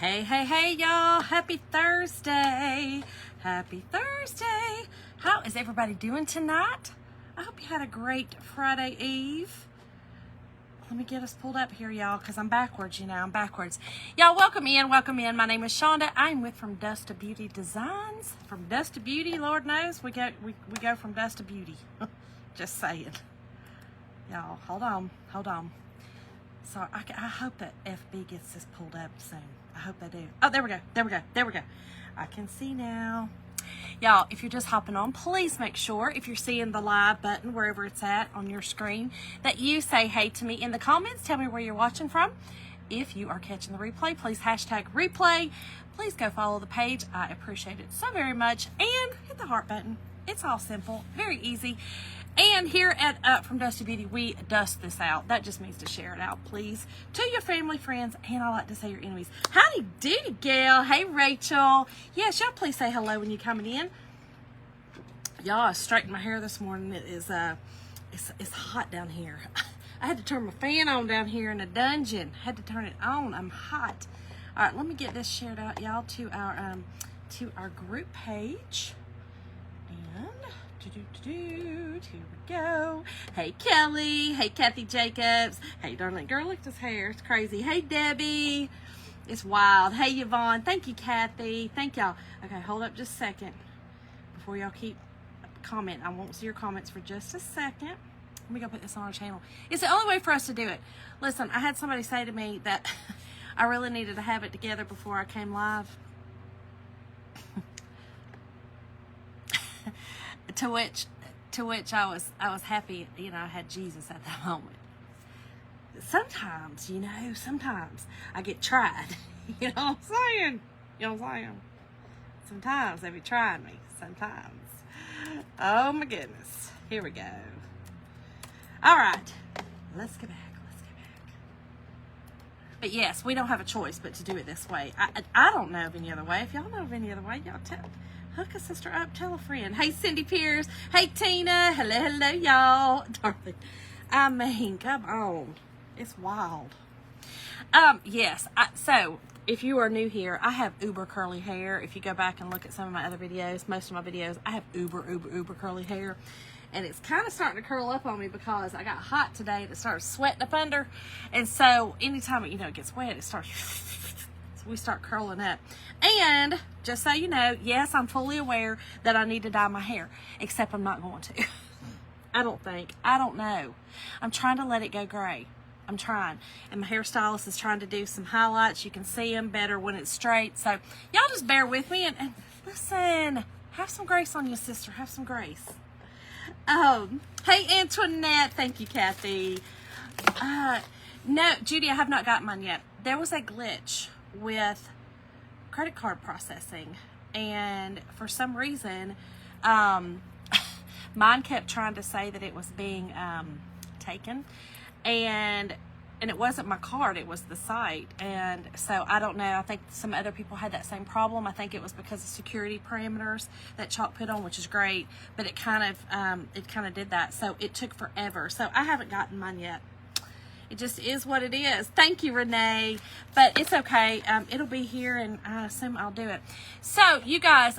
Hey, hey, hey, y'all. Happy Thursday. Happy Thursday. How is everybody doing tonight? I hope you had a great Friday Eve. Let me get us pulled up here, y'all, because I'm backwards, I'm backwards. Y'all, welcome in, welcome in. My name is Shonda. I'm with From Dust to Beauty Designs. From Dust to Beauty, Lord knows, we go from dust to beauty. Just saying. Y'all, hold on. So I hope that FB gets this pulled up soon. I hope they do. Oh, there we go. I can see now. Y'all, if you're just hopping on, please make sure if you're seeing the live button wherever it's at on your screen that you say hey to me in the comments. Tell me where you're watching from. If you are catching the replay, please hashtag replay. Please go follow the page. I appreciate it so very much. And hit the heart button. It's all simple, very easy. And here at From Dust to Beauty, we dust this out. That just means to share it out, please, to your family, friends, and I like to say your enemies. Howdy doody, gal. Hey, Rachel. Yes, y'all please say hello when you're coming in. Y'all, I straightened my hair this morning. It is it's hot down here. I had to turn my fan on down here in the dungeon. Had to turn it on. I'm hot. All right, let me get this shared out, y'all, to our group page. And here we go. Hey, Kelly. Hey, Kathy Jacobs. Hey, darling girl, look at this hair. It's crazy. Hey, Debbie. It's wild. Hey, Yvonne. Thank you, Kathy. Thank y'all. Okay, hold up just a second before y'all keep commenting. I won't see your comments for just a second. Let me go put this on our channel. It's the only way for us to do it. Listen, I had somebody say to me that I really needed to have it together before I came live. To which I was happy, I had Jesus at that moment. Sometimes I get tried. You know what I'm saying? Sometimes they be trying me. Sometimes. Oh my goodness. Here we go. All right. Let's get back. But yes, we don't have a choice but to do it this way. I don't know of any other way. If y'all know of any other way, y'all hook a sister up, tell a friend. Hey, Cindy Pierce. Hey, Tina. Hello, y'all. Darling. I mean, come on. It's wild. Yes. So, if you are new here, I have uber curly hair. If you go back and look at some of my other videos, most of my videos, I have uber curly hair. And it's kind of starting to curl up on me because I got hot today and it started sweating up under. And so, anytime it gets wet, it starts... we start curling up. And just so you know, yes, I'm fully aware that I need to dye my hair, except I'm not going to. I don't know. I'm trying to let it go gray. I'm trying. And my hairstylist is trying to do some highlights. You can see them better when it's straight. So y'all just bear with me and listen, have some grace on you, sister. Have some grace. Hey, Antoinette. Thank you, Kathy. No, Judy, I have not got mine yet. There was a glitch with credit card processing, and for some reason mine kept trying to say that it was being taken, and it wasn't my card, it was the site. And so I don't know, I think some other people had that same problem. I think it was because of security parameters that Chalk put on, which is great, but it kind of did that, so it took forever. So I haven't gotten mine yet. It just is what it is. Thank you, Renee. But it's okay. It'll be here, and I assume I'll do it. So, you guys,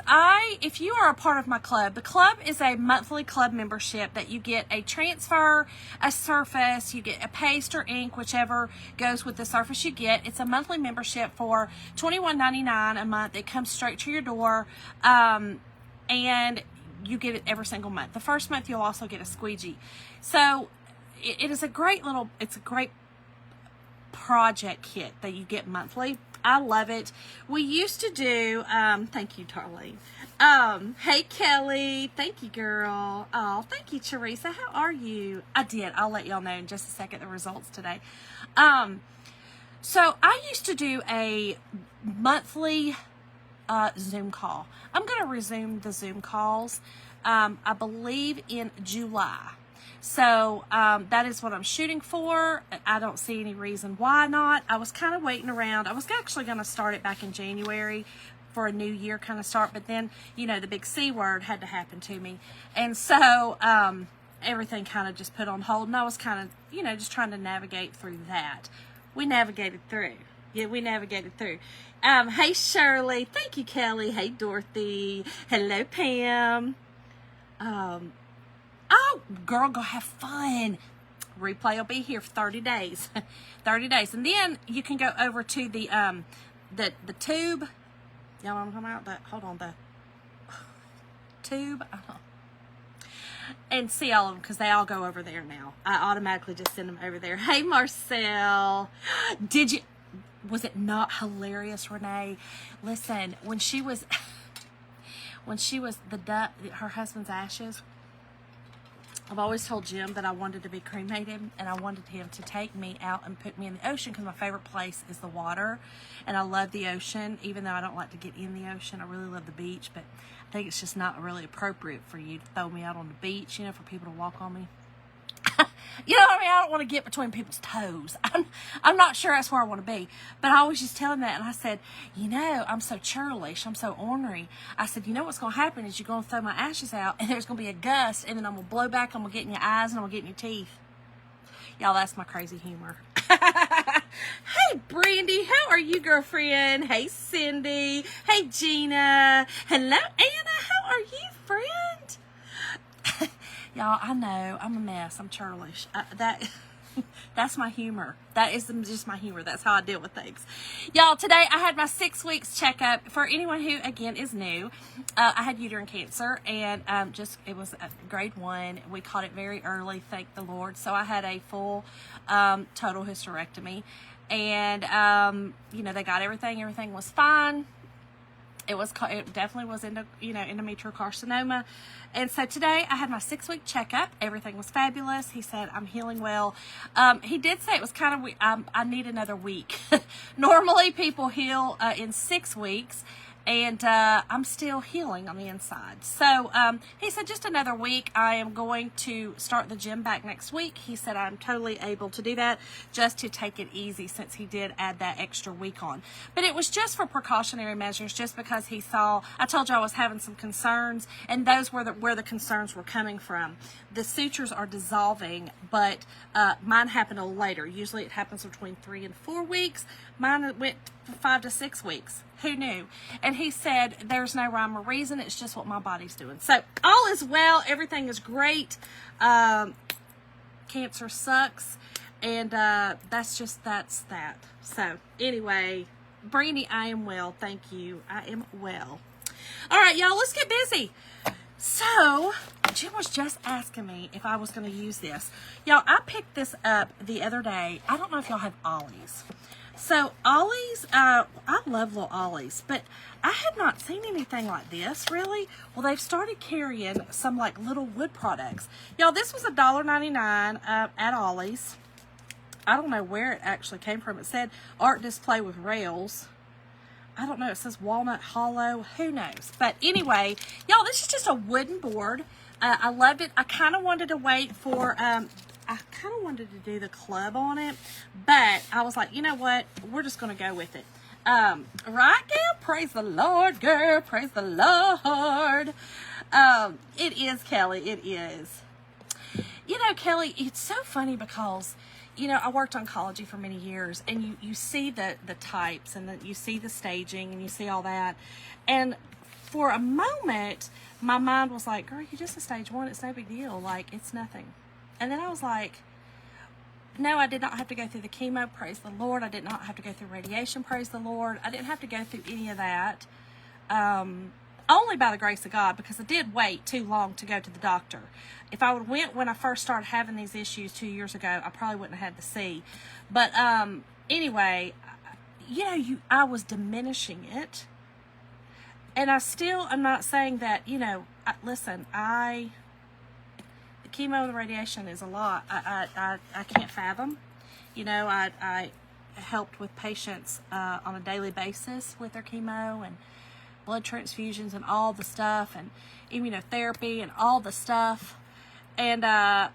if you are a part of my club, the club is a monthly club membership that you get a transfer, a surface, you get a paste or ink, whichever goes with the surface you get. It's a monthly membership for $21.99 a month. It comes straight to your door, and you get it every single month. The first month, you'll also get a squeegee. So, it is a great project kit that you get monthly. I love it. We used to do, thank you, darling. Hey, Kelly. Thank you, girl. Oh, thank you, Teresa. How are you? I did. I'll let y'all know in just a second the results today. So I used to do a monthly Zoom call. I'm going to resume the Zoom calls, I believe in July. So that is what I'm shooting for. I don't see any reason why not. I was kind of waiting around. I was actually going to start it back in January for a new year kind of start, but then, the big C word had to happen to me. And so everything kind of just put on hold, and I was kind of, just trying to navigate through that. We navigated through. Yeah, we navigated through. Hey, Shirley. Thank you, Kelly. Hey, Dorothy. Hello, Pam. Oh, girl, go have fun. Replay will be here for 30 days. 30 days. And then you can go over to the tube. Y'all want to come out? Hold on, the tube. And see all of them because they all go over there now. I automatically just send them over there. Hey, Marcel. Was it not hilarious, Renee? Listen, when she was her husband's ashes, I've always told Jim that I wanted to be cremated, and I wanted him to take me out and put me in the ocean because my favorite place is the water, and I love the ocean, even though I don't like to get in the ocean. I really love the beach, but I think it's just not really appropriate for you to throw me out on the beach, you know, for people to walk on me. You know what I mean? I don't want to get between people's toes. I'm not sure that's where I want to be. But I always just tell him that. And I said, you know, I'm so churlish. I'm so ornery. I said, you know what's going to happen is you're going to throw my ashes out, and there's going to be a gust, and then I'm going to blow back. I'm going to get in your eyes, and I'm going to get in your teeth. Y'all, that's my crazy humor. Hey, Brandy. How are you, girlfriend? Hey, Cindy. Hey, Gina. Hello, Anna. How are you, friend? Y'all, I know I'm a mess. I'm churlish. That's my humor. That is just my humor. That's how I deal with things. Y'all, today I had my 6 weeks checkup. For anyone who, again, is new, I had uterine cancer, and it was grade 1. We caught it very early, thank the Lord. So I had a full total hysterectomy, and you know, they got everything. Everything was fine. It definitely was endometrial carcinoma. And so today I had my 6-week checkup. Everything was fabulous. He said, I'm healing well. He did say it was kind of weak. I need another week. Normally people heal in 6 weeks. And I'm still healing on the inside. So he said just another week. I am going to start the gym back next week. He said I'm totally able to do that, just to take it easy, since he did add that extra week on. But it was just for precautionary measures, just because he saw, I told you I was having some concerns, and those were where the concerns were coming from. The sutures are dissolving, but mine happened a little later. Usually it happens between 3 and 4 weeks. Mine went 5 to 6 weeks. Who knew? And he said, there's no rhyme or reason. It's just what my body's doing. So all is well. Everything is great. Cancer sucks. And that's that. So anyway, Brandy, I am well. Thank you. I am well. All right, y'all, let's get busy. So Jim was just asking me if I was going to use this. Y'all, I picked this up the other day. I don't know if y'all have Ollies. So Ollies, I love little Ollies, but I had not seen anything like this, really. Well, they've started carrying some like little wood products. Y'all, this was $1.99 at Ollies. I don't know where it actually came from. It said art display with rails. I don't know. It says walnut hollow. Who knows? But anyway, y'all, this is just a wooden board. I loved it. I kind of wanted to wait for... I kind of wanted to do the club on it, but I was like, you know what? We're just going to go with it. Right, girl? Praise the Lord, girl. Praise the Lord. It is, Kelly. It is. You know, Kelly, it's so funny because, you know, I worked oncology for many years, and you see the types, and you see the staging, and you see all that. And for a moment, my mind was like, girl, you're just a stage 1. It's no big deal. Like, it's nothing. And then I was like, no, I did not have to go through the chemo, praise the Lord. I did not have to go through radiation, praise the Lord. I didn't have to go through any of that, only by the grace of God, because I did wait too long to go to the doctor. If I would have went when I first started having these issues 2 years ago, I probably wouldn't have had the C. But anyway, you know, I was diminishing it. And I'm not saying that, you know, listen, chemo and the radiation is a lot. I can't fathom. You know, I helped with patients on a daily basis with their chemo and blood transfusions and all the stuff, and immunotherapy and all the stuff. And but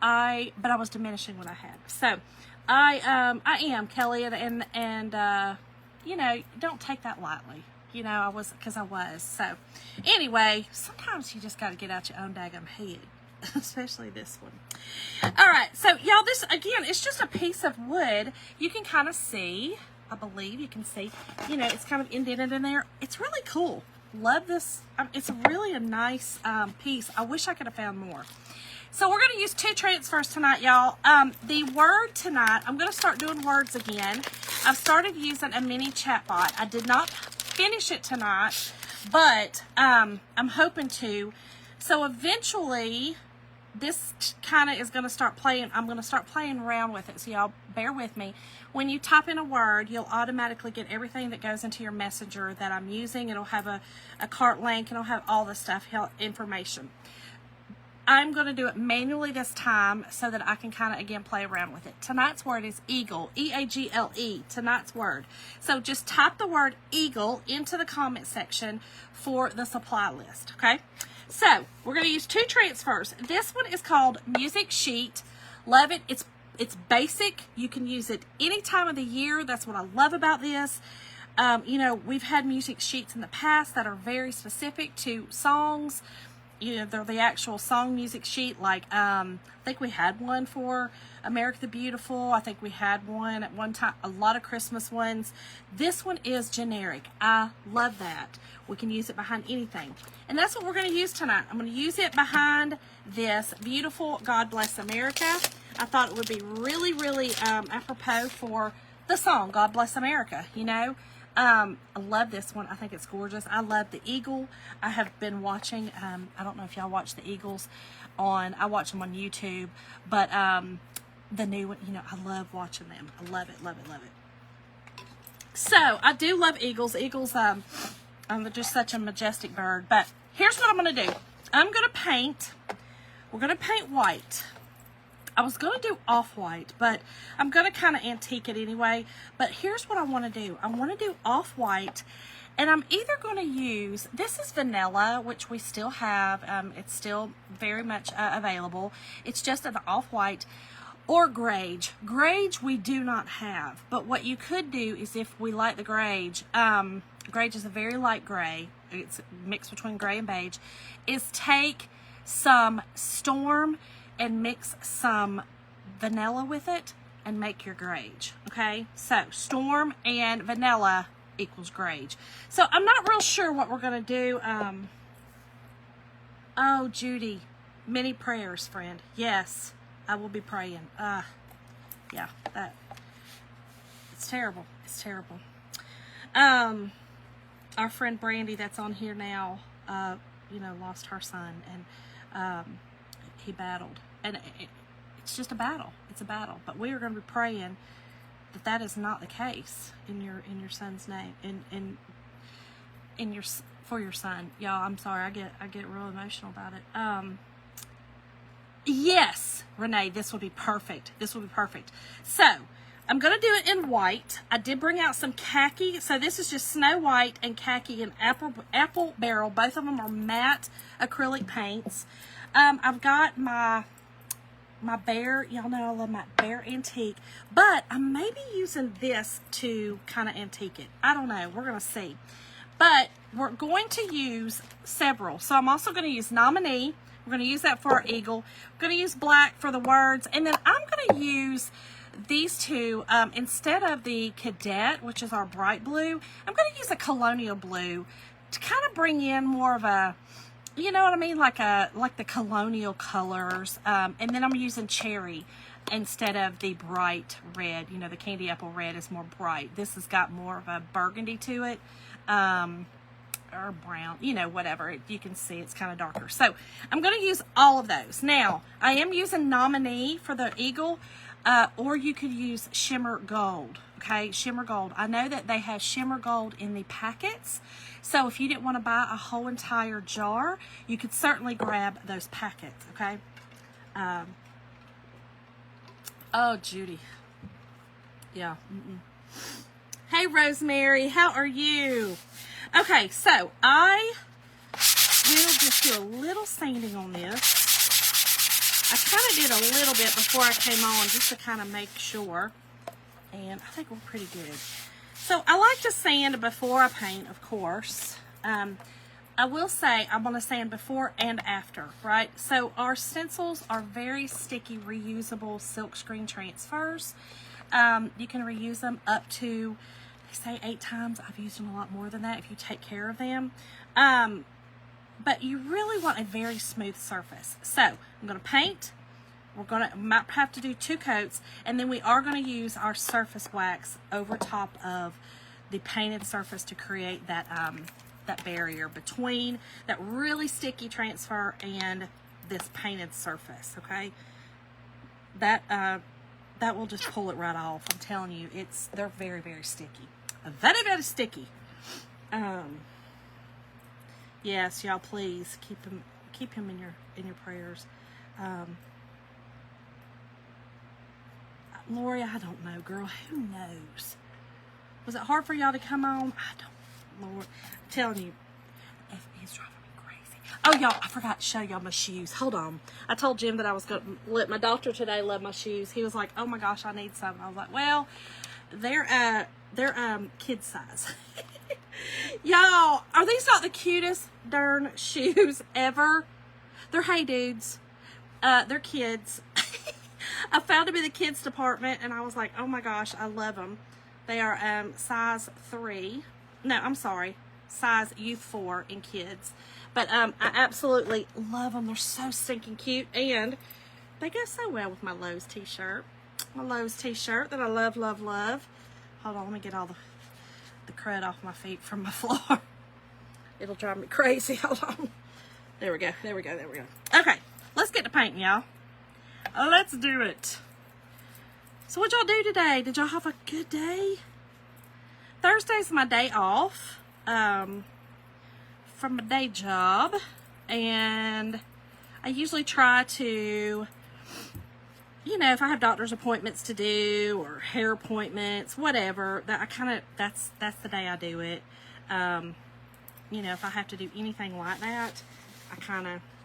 I was diminishing what I had. So I am, Kelly, and you know, don't take that lightly. You know, because I was. So, anyway, sometimes you just got to get out your own daggum head. especially this one. All right, so y'all, this again, it's just a piece of wood. You can kind of see, I believe you can see, you know, it's kind of indented in there. It's really cool. Love this. It's really a nice piece. I wish I could have found more. So we're going to use 2 transfers tonight, y'all. The word tonight, I'm going to start doing words again. I've started using a mini chatbot. I did not finish it tonight, but I'm hoping to. So eventually, this kind of is going to start playing. I'm going to start playing around with it, so y'all bear with me. When you type in a word, you'll automatically get everything that goes into your messenger that I'm using. It'll have a cart link, and it'll have all the stuff, information. I'm going to do it manually this time so that I can kind of, again, play around with it. Tonight's word is eagle, E-A-G-L-E, tonight's word. So just type the word eagle into the comment section for the supply list, okay? So we're going to use 2 transfers. This one is called Music Sheet. Love it. It's basic. You can use it any time of the year. That's what I love about this. You know, we've had music sheets in the past that are very specific to songs. You know, they're the actual song music sheet. Like, I think we had one for America the Beautiful. I think we had one at one time, a lot of Christmas ones. This one is generic. I love that. We can use it behind anything. And that's what we're going to use tonight. I'm going to use it behind this beautiful God Bless America. I thought it would be really, really apropos for the song, God Bless America, you know. I love this one. I think it's gorgeous. I love the eagle. I have been watching, I don't know if y'all watch the Eagles I watch them on YouTube, but the new one, you know, I love watching them. I love it, love it, love it. So, I do love eagles. Eagles, they're just such a majestic bird. But here's what I'm going to do. I'm going to paint. We're going to paint white. I was going to do off-white, but I'm going to kind of antique it anyway. But here's what I want to do. I want to do off-white, and I'm either going to use, this is vanilla, which we still have. It's still very much available. It's just an off-white, or grage. Grage we do not have, but what you could do is, if we like the grage, grage is a very light gray. It's mixed between gray and beige, is take some Storm and mix some vanilla with it and make your grage, okay? So, Storm and vanilla equals grage. So, I'm not real sure what we're going to do. Oh, Judy, many prayers, friend. Yes, I will be praying. Yeah, it's terrible. It's terrible. Our friend Brandy that's on here now, you know, lost her son, and he battled. And it's just a battle. It's a battle. But we are going to be praying that that is not the case in your son's name, for your son. Y'all, I'm sorry. I get real emotional about it. Yes, Renee, this would be perfect. This will be perfect. So, I'm going to do it in white. I did bring out some khaki. So, this is just Snow White and khaki and apple barrel. Both of them are matte acrylic paints. I've got my Bear, y'all know I love my Bear Antique, but I may be using this to kind of antique it. I don't know. We're going to see. But we're going to use several. So I'm also going to use Nominee. We're going to use that for our eagle. We're going to use black for the words. And then I'm going to use these two, instead of the Cadet, which is our bright blue, I'm going to use a Colonial blue to kind of bring in more of a, you know what I mean, like the colonial colors. And then I'm using cherry instead of the bright red. You know, the candy apple red is more bright. This has got more of a burgundy to it, or brown, you know, whatever. You can see it's kind of darker. So I'm going to use all of those. Now, I am using Nominee for the eagle, or you could use Shimmer Gold. Okay, Shimmer Gold. I know that they have Shimmer Gold in the packets. So if you didn't want to buy a whole entire jar, you could certainly grab those packets, okay? Oh, Judy. Yeah. Hey, Rosemary. How are you? Okay, so I will just do a little sanding on this. I kind of did a little bit before I came on just to kind of make sure. And I think we're pretty good. So I like to sand before I paint, of course. I will say, I'm going to sand before and after, right? So our stencils are very sticky, reusable silkscreen transfers. You can reuse them up to, they say 8 times. I've used them a lot more than that if you take care of them. But you really want a very smooth surface. So I'm going to paint. Might have to do 2 coats, and then we are going to use our surface wax over top of the painted surface to create that that barrier between that really sticky transfer and this painted surface. Okay, that will just pull it right off. I'm telling you, they're very, very sticky, very, very sticky. Yes, y'all, please keep him in your prayers. Lori, I don't know, girl. Who knows? Was it hard for y'all to come on? I don't, Lord. I'm telling you, it's driving me crazy. Oh, y'all, I forgot to show y'all my shoes. Hold on. I told Jim that I was going to let my doctor today love my shoes. He was like, oh my gosh, I need some. I was like, well, they're kid size. Y'all, are these not the cutest darn shoes ever? They're Hey Dudes. They're kids. I found them in the kids department, and I was like, oh my gosh, I love them. They are size 3. No, I'm sorry, size youth 4 in kids. But I absolutely love them. They're so stinking cute, and they go so well with my Lowe's t-shirt. My Lowe's t-shirt that I love, love, love. Hold on, let me get all the crud off my feet from my floor. It'll drive me crazy. Hold on. There we go, there we go, there we go. Okay, let's get to painting, y'all. Let's do it. So what y'all do today? Did y'all have a good day? Thursday's my day off from my day job, and I usually try to, you know, if I have doctor's appointments to do or hair appointments, whatever, that's the day I do it. You know, if I have to do anything like that,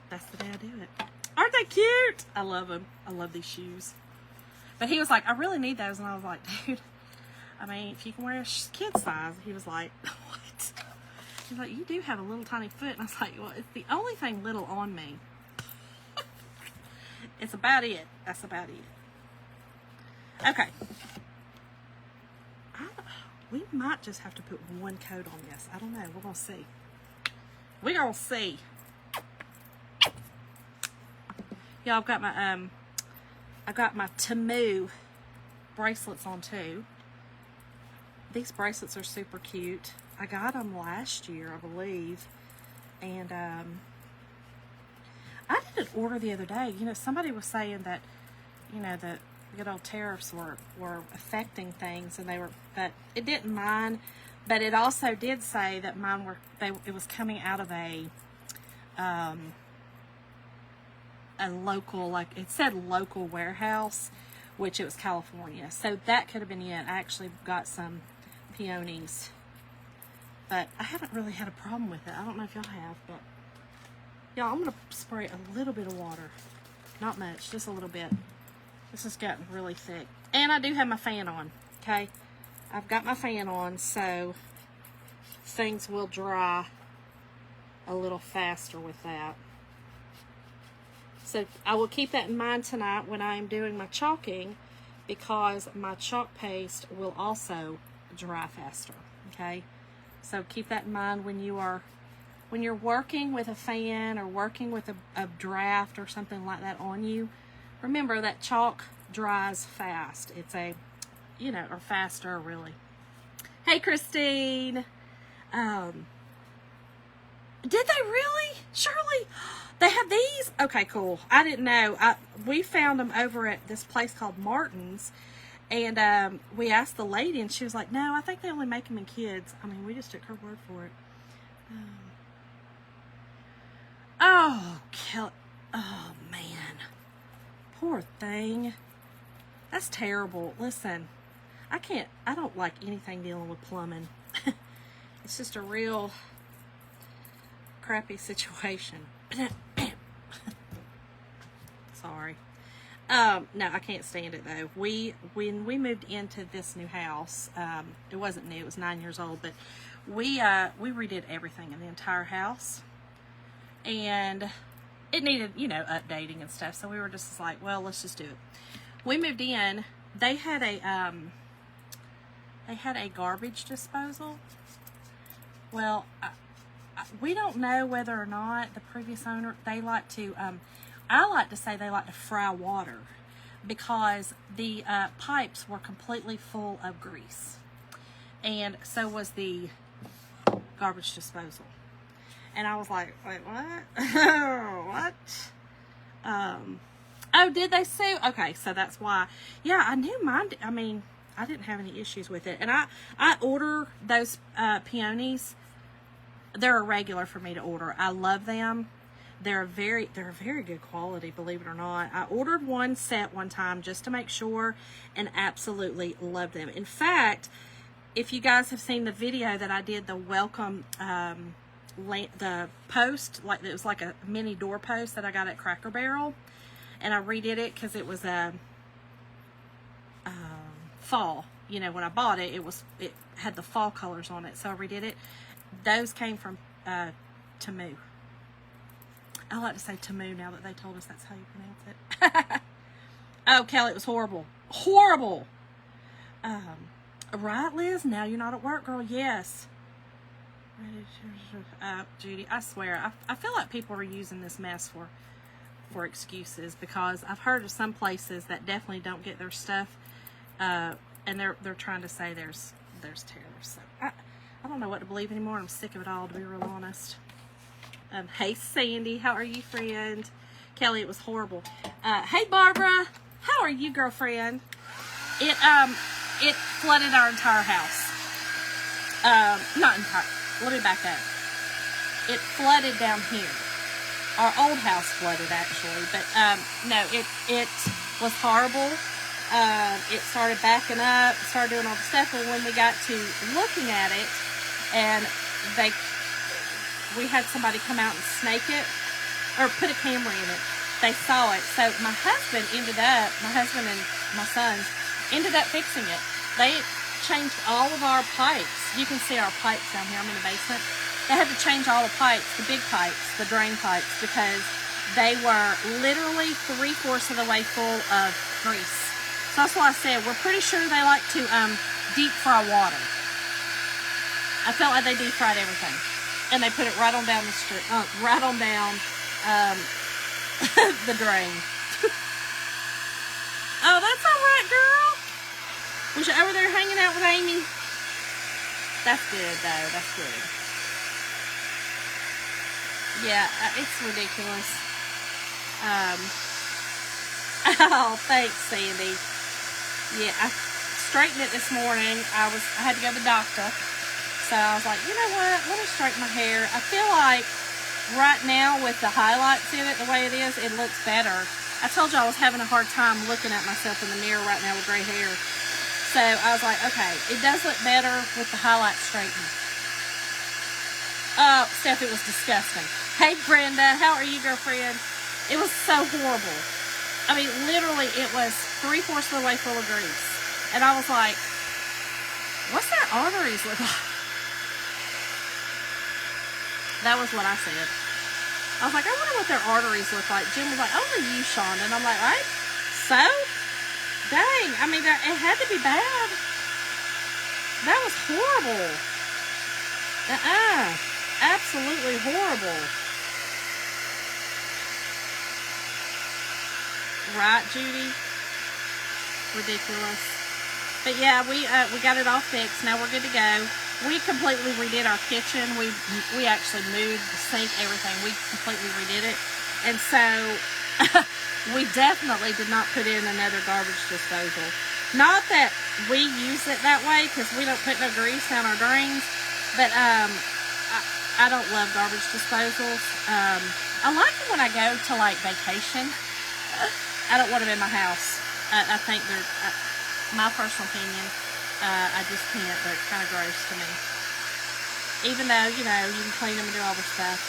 that's the day I do it. Aren't they cute? I love them. I love these shoes. But he was like, I really need those. And I was like, dude, I mean, if you can wear a kid size. He was like, what? He's like, you do have a little tiny foot. And I was like, well, it's the only thing little on me. It's about it. That's about it. Okay. We might just have to put 1 coat on this. I don't know. We're going to see. We're going to see. Yeah, I've got my Temu bracelets on too. These bracelets are super cute. I got them last year, I believe, and I did an order the other day. You know, somebody was saying that, you know, the good old tariffs were affecting things, and but it didn't mind. But it also did say that mine it was coming out of a local, like it said local warehouse, which it was California. So that could have been it. I actually got some peonies, but I haven't really had a problem with it. I don't know if y'all have, but y'all, I'm going to spray a little bit of water. Not much, just a little bit. This has gotten really thick. And I do have my fan on, okay? I've got my fan on, so things will dry a little faster with that. So I will keep that in mind tonight when I am doing my chalking, because my chalk paste will also dry faster, okay? So keep that in mind when you're working with a fan or working with a draft or something like that on you. Remember that chalk dries fast. It's or faster, really. Hey, Christine. Did they really? Shirley, they have these? Okay, cool. I didn't know. We found them over at this place called Martin's, and we asked the lady, and she was like, no, I think they only make them in kids. I mean, we just took her word for it. Oh, man. Poor thing. That's terrible. Listen, I don't like anything dealing with plumbing. It's just a real crappy situation. Sorry. No, I can't stand it though. When we moved into this new house, it wasn't new, it was 9 years old, but we redid everything in the entire house, and it needed, you know, updating and stuff. So we were just like, well, let's just do it. We moved in. They had a garbage disposal. Well, we don't know whether or not the previous owner, they like to, I like to say they like to fry water, because the pipes were completely full of grease, and so was the garbage disposal. And I was like, wait, what? What? Oh, did they sue? Okay, so that's why. Yeah, I knew mine. I mean, I didn't have any issues with it. And I order those peonies. They're a regular for me to order. I love them. They're a very good quality, believe it or not. I ordered one set one time just to make sure, and absolutely loved them. In fact, if you guys have seen the video that I did, the welcome, the post, like it was like a mini door post that I got at Cracker Barrel, and I redid it because it was a fall. You know, when I bought it, it had the fall colors on it, so I redid it. Those came from Temu. I like to say Temu now that they told us that's how you pronounce it. Oh, Kelly, it was horrible. Horrible. Right, Liz? Now you're not at work, girl. Yes. Judy, I swear, I feel like people are using this mess for excuses, because I've heard of some places that definitely don't get their stuff, and they're trying to say there's tariffs. So I don't know what to believe anymore. I'm sick of it all, to be real honest. Hey Sandy, how are you, friend? Kelly, it was horrible. Hey Barbara, how are you, girlfriend? It flooded our entire house. Not entire. Let me back up. It flooded down here. Our old house flooded, actually, but no, it was horrible. It started backing up, started doing all the stuff, and when we got to looking at it, and we had somebody come out and snake it, or put a camera in it. They saw it. So my husband and my sons ended up fixing it. They changed all of our pipes. You can see our pipes down here. I'm in the basement. They had to change all the pipes, the big pipes, the drain pipes, because they were literally 3/4 of the way full of grease. So that's why I said we're pretty sure they like to deep fry water. I felt like they deep fried everything. And they put it right on down the street, right on down the drain. Oh, that's all right, girl. Was you over there hanging out with Amy? That's good, though. That's good. Yeah, it's ridiculous. Oh, thanks, Sandy. Yeah, I straightened it this morning. I had to go to the doctor. So I was like, you know what, let me straighten my hair. I feel like right now with the highlights in it, the way it is, it looks better. I told you I was having a hard time looking at myself in the mirror right now with gray hair. So I was like, okay, it does look better with the highlights straightened. Oh, Steph, it was disgusting. Hey, Brenda, how are you, girlfriend? It was so horrible. I mean, literally, it was 3/4 of the way full of grease. And I was like, what's their arteries look like? That was what I said. I was like, I wonder what their arteries look like. Jim was like, only you, Sean. And I'm like, right? So? Dang. I mean, it had to be bad. That was horrible. Absolutely horrible. Right, Judy? Ridiculous. But yeah, we got it all fixed. Now we're good to go. We completely redid our kitchen. We actually moved the sink, everything. We completely redid it. And so we definitely did not put in another garbage disposal. Not that we use it that way, because we don't put no grease down our drains. But I don't love garbage disposals. I like it when I go to like vacation. I don't want them in my house. I think they're, my personal opinion, I just can't. They're kind of gross to me. Even though, you know, you can clean them and do all the stuff.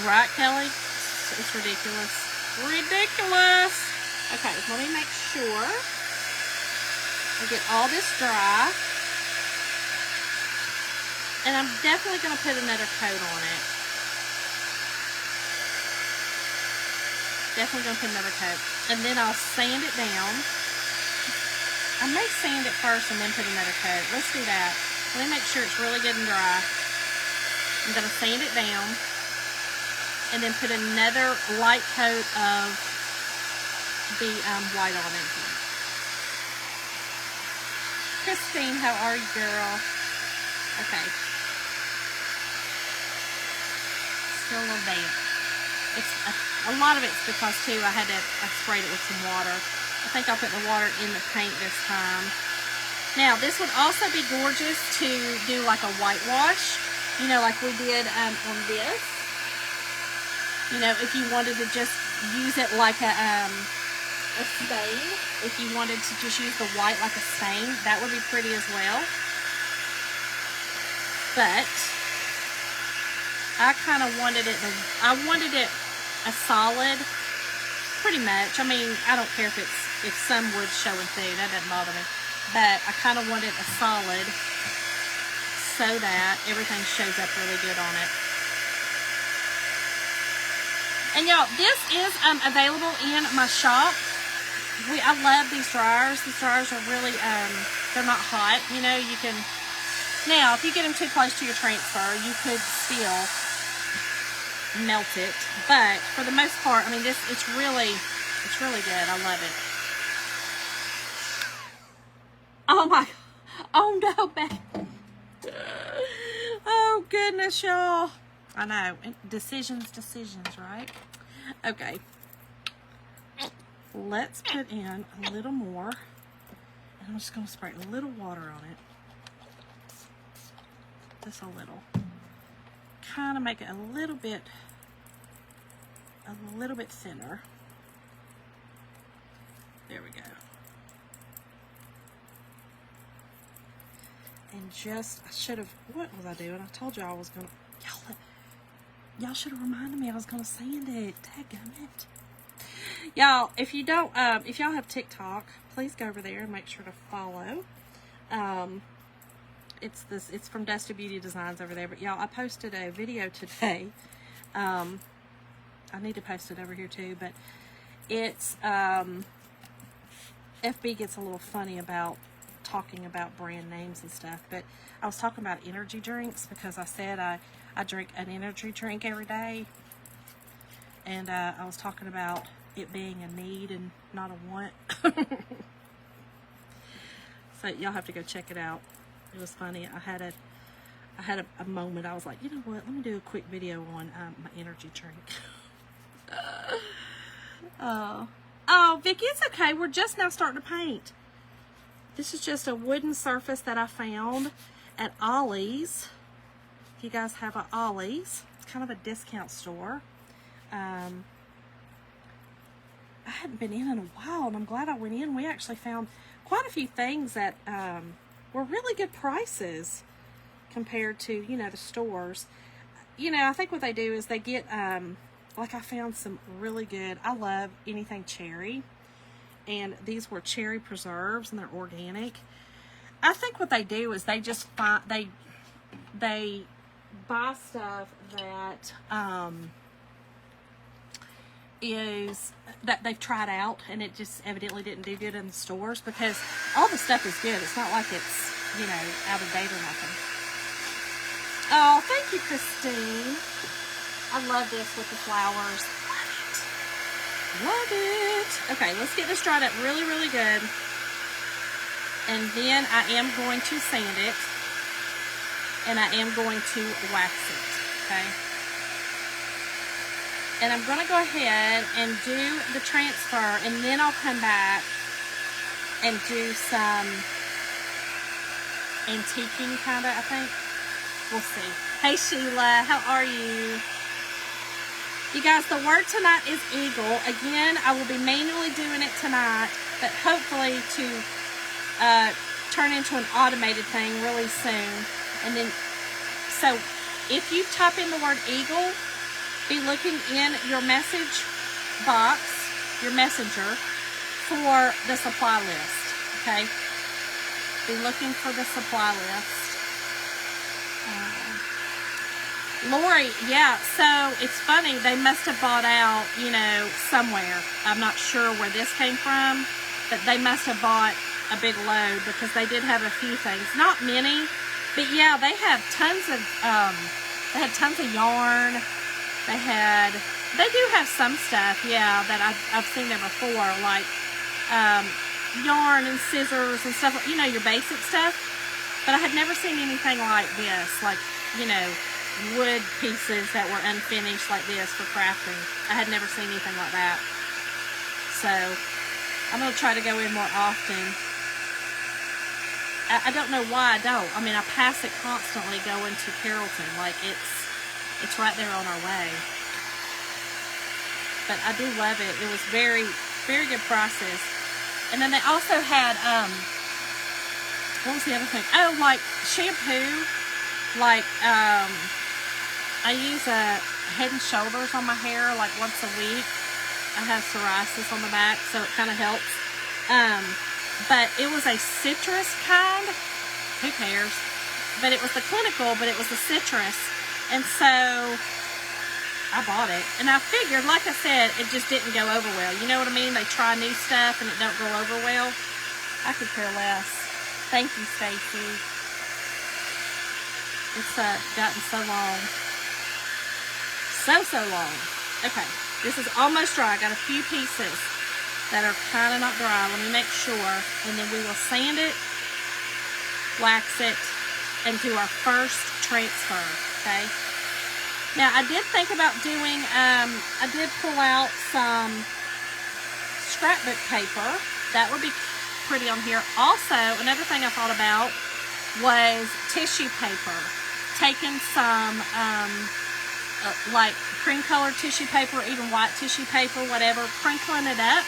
Right, Kelly? It's ridiculous. ridiculous. Okay, let me make sure I get all this dry. And I'm definitely going to put another coat on it. Definitely going to put another coat. And then I'll sand it down. I may sand it first and then put another coat. Let's do that. Let me make sure it's really good and dry. I'm going to sand it down. And then put another light coat of the white on it. Christine, how are you, girl? Okay. Still a little damp. It's a lot of it's because too I sprayed it with some water. I think I'll put the water in the paint this time. Now this would also be gorgeous to do like a whitewash, you know, like we did on this. You know, if you wanted to just use it like a stain, if you wanted to just use the white like a stain, that would be pretty as well. But I kind of wanted it, I wanted it a solid, pretty much. I mean, I don't care if some wood's showing through, that doesn't bother me. But I kind of wanted a solid so that everything shows up really good on it. And y'all, this is available in my shop. I love these dryers. These dryers are really, they're not hot. You know, you can, now if you get them too close to your transfer, you could still melt it. But for the most part, I mean, it's really good. I love it. Oh my, oh no, back. Oh goodness, y'all. I know, decisions, right? Okay. Let's put in a little more. And I'm just going to spray a little water on it. Just a little. Kind of make it a little bit thinner. There we go. And just, I should have, what was I doing? I told y'all I was going to, y'all should have reminded me I was going to sand it. Dadgummit. Y'all, if you don't, if y'all have TikTok, please go over there and make sure to follow. It's from Dusty Beauty Designs over there. But y'all, I posted a video today. I need to post it over here too, but it's, FB gets a little funny about talking about brand names and stuff, but I was talking about energy drinks because I said I drink an energy drink every day, and I was talking about it being a need and not a want. So y'all have to go check it out. It was funny. I had a moment. I was like, you know what? Let me do a quick video on my energy drink. Oh, Vicki, it's okay. We're just now starting to paint. This is just a wooden surface that I found at Ollie's. If you guys have a Ollie's, it's kind of a discount store. I hadn't been in a while, and I'm glad I went in. We actually found quite a few things that were really good prices compared to, you know, the stores. You know, I think what they do is they get, like I found some really good, I love anything cherry. And these were cherry preserves, and they're organic. I think what they do is they just find, they buy stuff that is that they've tried out, and it just evidently didn't do good in the stores, because all the stuff is good. It's not like it's, you know, out of date or nothing. Oh, thank you, Christine. I love this with the flowers. Love it. Okay, let's get this dried up really, really good. And then I am going to sand it. And I am going to wax it. Okay. And I'm going to go ahead and do the transfer. And then I'll come back and do some antiquing kind of, I think. We'll see. Hey, Sheila. How are you? You guys, the word tonight is eagle. Again, I will be manually doing it tonight, but hopefully to turn into an automated thing really soon. And then, so if you type in the word eagle, be looking in your message box your messenger for the supply list, okay? Be looking for the supply list. Lori, yeah, so it's funny, they must have bought out, you know, somewhere. I'm not sure where this came from, but they must have bought a big load because they did have a few things. Not many, but yeah, they have tons of, they had tons of yarn. They do have some stuff, yeah, that I've seen there before, like yarn and scissors and stuff, you know, your basic stuff. But I had never seen anything like this, like, you know, wood pieces that were unfinished like this for crafting. I had never seen anything like that. So I'm going to try to go in more often. I don't know why I don't. I mean, I pass it constantly going to Carrollton. Like, it's right there on our way. But I do love it. It was very, very good prices. And then they also had, what was the other thing? Oh, like shampoo. Like, I use Head and Shoulders on my hair like once a week. I have psoriasis on the back, so it kind of helps. But it was a citrus kind. Who cares? But it was the clinical, but it was the citrus. And so I bought it. And I figured, like I said, it just didn't go over well. You know what I mean? They try new stuff and it don't go over well. I could care less. Thank you, Stacy. It's gotten so long. So long. Okay, this is almost dry. I got a few pieces that are kind of not dry. Let me make sure. And then we will sand it, wax it, and do our first transfer, okay? Now, I did think about doing, I did pull out some scrapbook paper. That would be pretty on here. Also, another thing I thought about was tissue paper. Taking some, like cream colored tissue paper, even white tissue paper, whatever, crinkling it up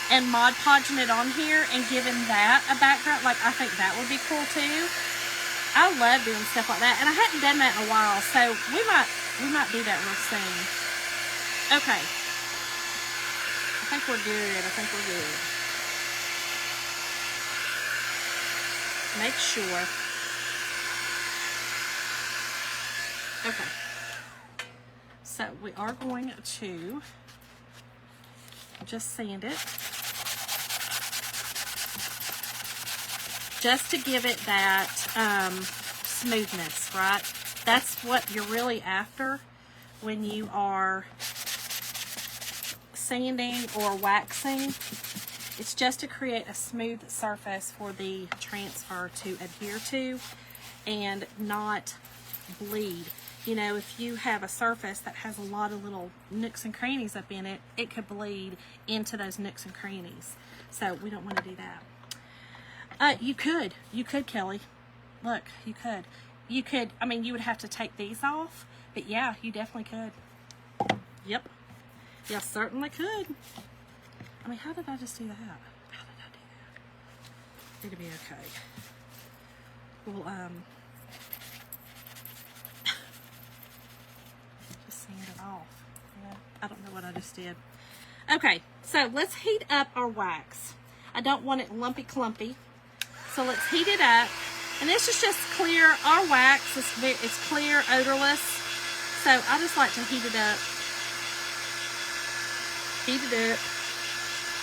and Mod Podging it on here and giving that a background. Like, I think that would be cool too. I love doing stuff like that, and I hadn't done that in a while, so we might do that real soon. Okay, I think we're good. Make sure. Okay. So we are going to just sand it, just to give it that smoothness, right? That's what you're really after when you are sanding or waxing. It's just to create a smooth surface for the transfer to adhere to and not bleed. You know, if you have a surface that has a lot of little nooks and crannies up in it, it could bleed into those nooks and crannies. So we don't want to do that. You could, Kelly. Look, you could, I mean, you would have to take these off, but yeah, you definitely could. Yep. You certainly could. I mean, how did I just do that? How did I do that? It'll be okay. Well, sand it off. Yeah, I don't know what I just did. Okay, so let's heat up our wax. I don't want it lumpy clumpy, so let's heat it up. And this is just clear. Our wax it's clear, odorless. So I just like to heat it up. Heat it up.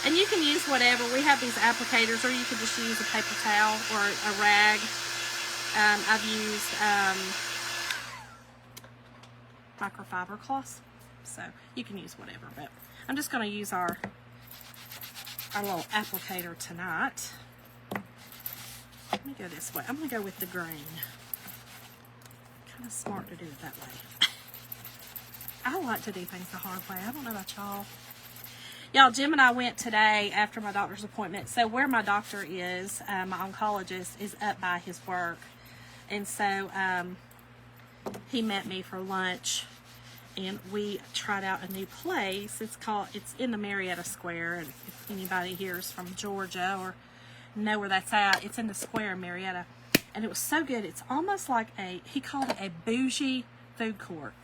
And you can use whatever. We have these applicators, or you could just use a paper towel or a rag. I've used microfiber cloths, so you can use whatever, but I'm just going to use our little applicator tonight. Let me go this way. I'm going to go with the grain. Kind of smart to do it that way. I like to do things the hard way. I don't know about y'all. Y'all, Jim and I went today after my doctor's appointment. So where my doctor is, my oncologist, is up by his work. And so he met me for lunch, and we tried out a new place. It's in the Marietta Square, and if anybody here is from Georgia or know where that's at, it's in the square in Marietta. And it was so good. It's almost like he called it a bougie food court.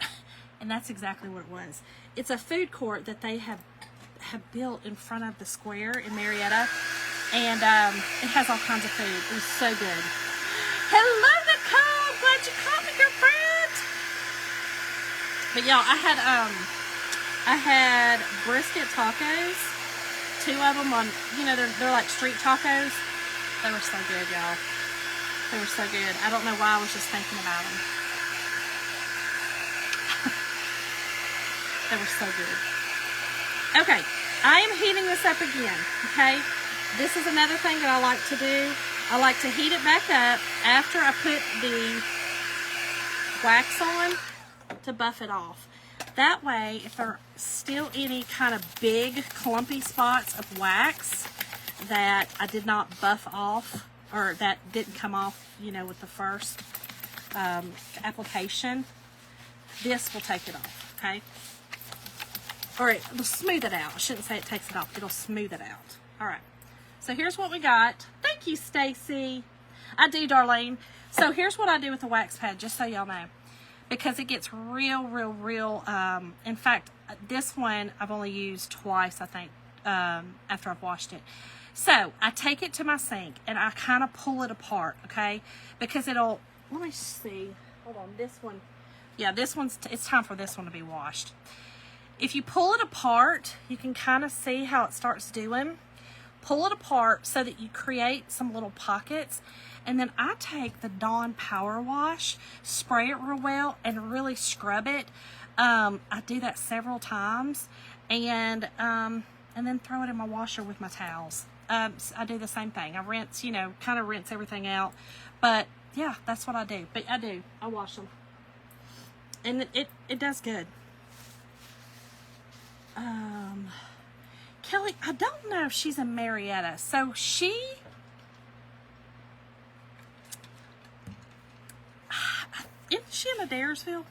And that's exactly what it was. It's a food court that they have have built in front of the square in Marietta. And it has all kinds of food. It was so good. Hello, Nicole. Glad you caught me, girlfriend. But y'all, I had brisket tacos. 2 of them on, you know, they're like street tacos. They were so good, y'all. They were so good. I don't know why I was just thinking about them. They were so good. Okay, I am heating this up again, okay? This is another thing that I like to do. I like to heat it back up after I put the wax on to buff it off. That way, if there are still any kind of big clumpy spots of wax that I did not buff off, or that didn't come off, you know, with the first application, this will take it off, okay? Or it'll smooth it out. I shouldn't say it takes it off. It'll smooth it out. All right. So here's what we got. Thank you, Stacy. I do, Darlene. So here's what I do with the wax pad, just so y'all know. Because it gets real, in fact, this one I've only used twice, I think, after I've washed it. So I take it to my sink and I kind of pull it apart, okay? Because it'll, let me see. Hold on, this one. Yeah, this one's, it's time for this one to be washed. If you pull it apart, you can kind of see how it starts doing. Pull it apart so that you create some little pockets. And then I take the Dawn Power Wash, spray it real well, and really scrub it. I do that several times. And then throw it in my washer with my towels. I do the same thing. I rinse, you know, kind of rinse everything out. But yeah, that's what I do. But I wash them. And it does good. Kelly, I don't know if she's in Marietta. So isn't she in Adairsville?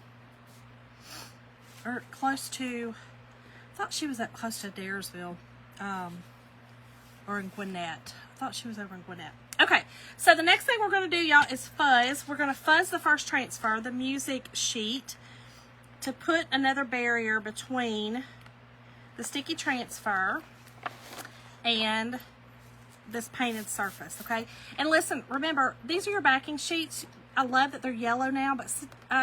Or close to, I thought she was up close to Adairsville. Or in Gwinnett. I thought she was over in Gwinnett. Okay, so the next thing we're going to do, y'all, is fuzz. We're going to fuzz the first transfer, the music sheet, to put another barrier between the sticky transfer and this painted surface, okay? And listen, remember, these are your backing sheets. I love that they're yellow now, but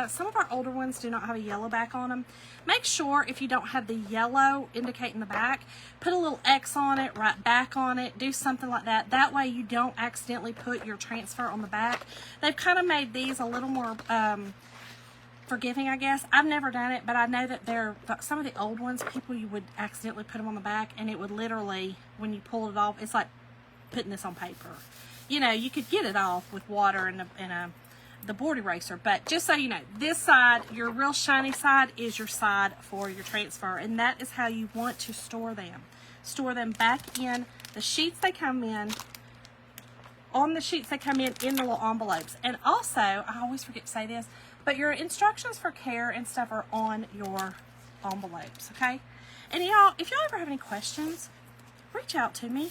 some of our older ones do not have a yellow back on them. Make sure if you don't have the yellow indicating the back, put a little X on it, write back on it, do something like that. That way you don't accidentally put your transfer on the back. They've kind of made these a little more forgiving, I guess. I've never done it, but I know that some of the old ones, you would accidentally put them on the back, and it would literally, when you pull it off, it's like putting this on paper. You know, you could get it off with water and the board eraser, but just so you know, this side, your real shiny side, is your side for your transfer, and that is how you want to store them. Store them back in the sheets they come in, on the sheets they come in the little envelopes. And also, I always forget to say this, but your instructions for care and stuff are on your envelopes, okay? And y'all, if y'all ever have any questions, reach out to me.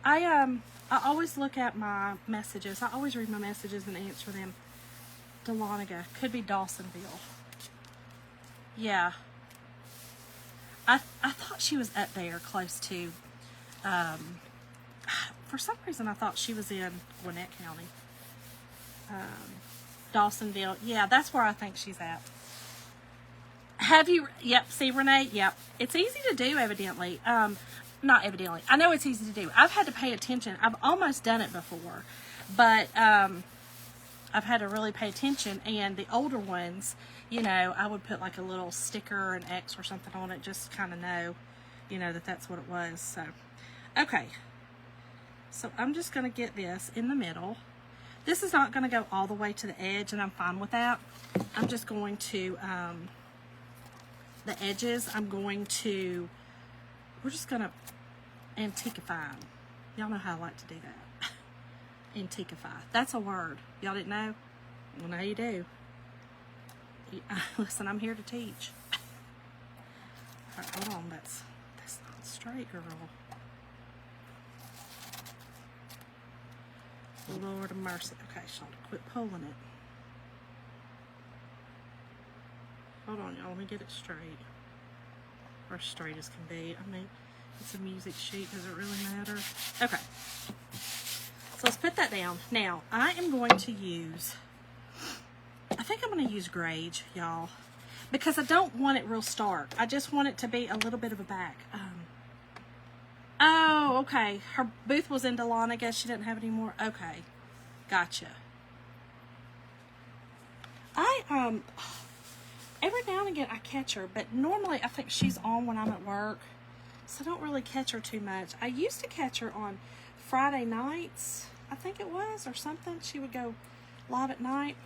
I always look at my messages. I always read my messages and answer them. Dahlonega. Could be Dawsonville. Yeah. I thought she was up there close to, for some reason I thought she was in Gwinnett County. Dawsonville. Yeah, that's where I think she's at. Have you, yep, see Renee? Yep. It's easy to do, evidently. Not evidently. I know it's easy to do. I've had to pay attention. I've almost done it before, but I've had to really pay attention. And the older ones, you know, I would put like a little sticker, an X or something on it, just to kind of know, you know, that that's what it was. So, okay. So I'm just going to get this in the middle. This is not going to go all the way to the edge, and I'm fine with that. I'm just going to, the edges, we're just going to antiquify them. Y'all know how I like to do that. Antiquify. That's a word. Y'all didn't know? Well, now you do. Listen, I'm here to teach. All right, hold on. That's not straight, girl. Lord of mercy. Okay, Shawnda, quit pulling it. Hold on, y'all. Let me get it straight. Or straight as can be. I mean, It's a music sheet. Does it really matter? Okay. So let's put that down. Now, I am going to use, I think I'm going to use Grage, y'all, because I don't want it real stark. I just want it to be a little bit of a back. Oh, okay. Her booth was in Delon. I guess she didn't have any more. Okay. Gotcha. Every now and again I catch her, but normally I think she's on when I'm at work, so I don't really catch her too much. I used to catch her on Friday nights, I think it was, or something. She would go live at night,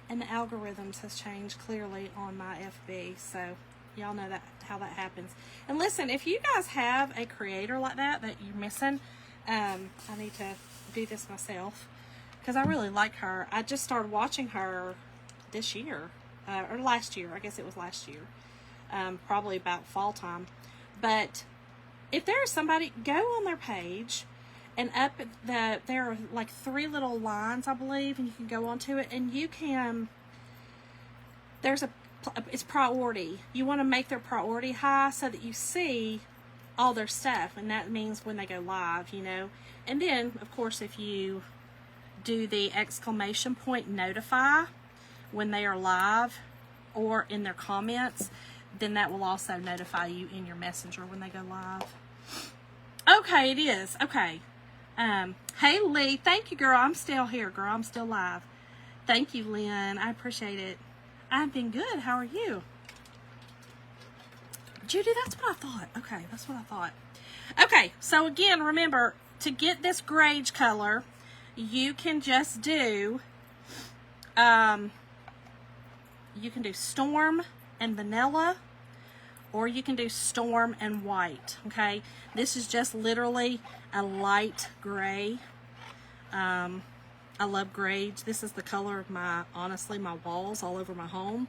and the algorithms has changed clearly on my FB, so y'all know that how that happens. And listen, if you guys have a creator like that you're missing, I need to do this myself because I really like her. I just started watching her this year, or last year. I guess it was last year, probably about fall time. But if there is somebody, go on their page, and up there are like 3 little lines, I believe, and you can go onto it, and you can, it's priority. You want to make their priority high so that you see all their stuff, and that means when they go live, you know. And then, of course, if you do the exclamation point notify when they are live or in their comments, then that will also notify you in your messenger when they go live. Okay, it is. Okay. Hey, Lee. Thank you, girl. I'm still here, girl. I'm still live. Thank you, Lynn. I appreciate it. I've been good. How are you? Judy, that's what I thought. Okay, that's what I thought. Okay, so again, remember, to get this Grage color, you can just do, you can do Storm and Vanilla, or you can do Storm and White, okay? This is just literally a light gray. I love Grage. This is the color of honestly, my walls all over my home.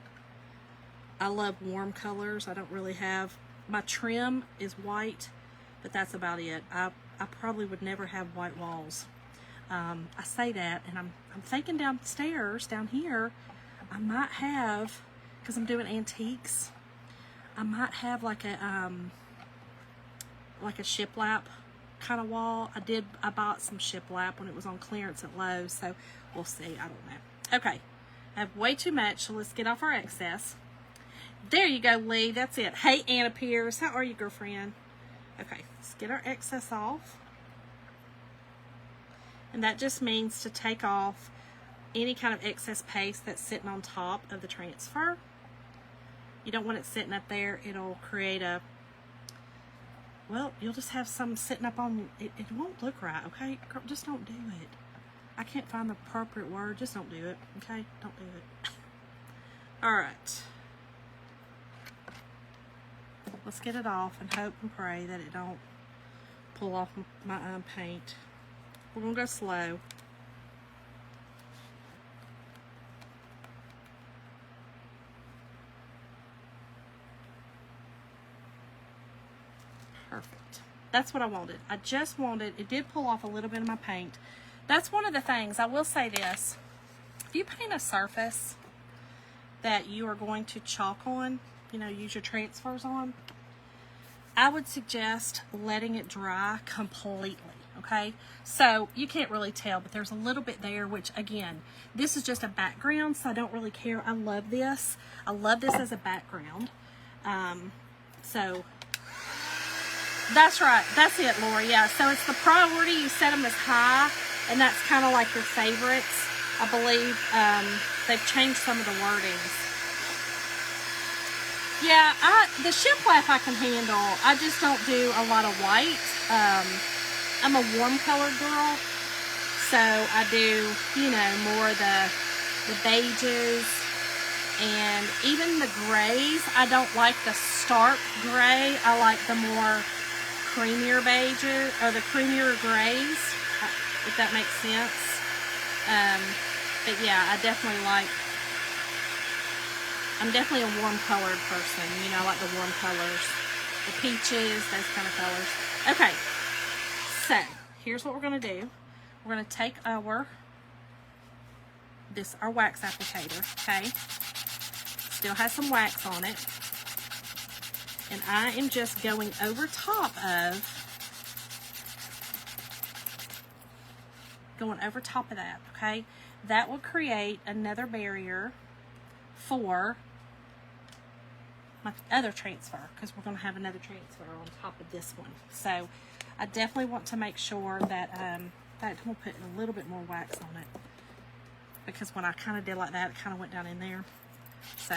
I love warm colors. I don't really have, my trim is white, but that's about it. I probably would never have white walls. I say that, and I'm thinking downstairs, down here, I might have, because I'm doing antiques, I might have like a shiplap kind of wall. I bought some shiplap when it was on clearance at Lowe's, so we'll see. I don't know. Okay, I have way too much, so let's get off our excess. There you go, Lee. That's it. Hey, Anna Pierce. How are you, girlfriend? Okay, let's get our excess off. And that just means to take off any kind of excess paste that's sitting on top of the transfer. You don't want it sitting up there. It'll create a, well, you'll just have some sitting up on, it won't look right, okay? Girl, just don't do it. I can't find the appropriate word. Just don't do it, okay? Don't do it. All right. Let's get it off and hope and pray that it don't pull off my paint. We're going to go slow. Perfect. That's what I wanted. I just wanted, it did pull off a little bit of my paint. That's one of the things, I will say this. If you paint a surface that you are going to chalk on, you know, use your transfers on, I would suggest letting it dry completely, okay? So you can't really tell, but there's a little bit there, which again, this is just a background, so I don't really care. I love this. I love this as a background. So that's right. That's it, Laura. Yeah, so it's the priority. You set them as high, and that's kind of like your favorites. I believe they've changed some of the wordings. Yeah, the shiplap I can handle. I just don't do a lot of white. I'm a warm colored girl, so I do, you know, more of the beiges and even the grays. I don't like the stark gray. I like the more creamier beiges or the creamier grays, if that makes sense. But yeah, I definitely like. I'm definitely a warm colored person, you know, I like the warm colors, the peaches, those kind of colors. Okay, so here's what we're going to do. We're going to take our wax applicator, okay? Still has some wax on it. And I am just going over top of that, okay? That will create another barrier for my other transfer, because we're going to have another transfer on top of this one. So I definitely want to make sure that, in fact, I'm going to put a little bit more wax on it, because when I kind of did like that, it kind of went down in there. So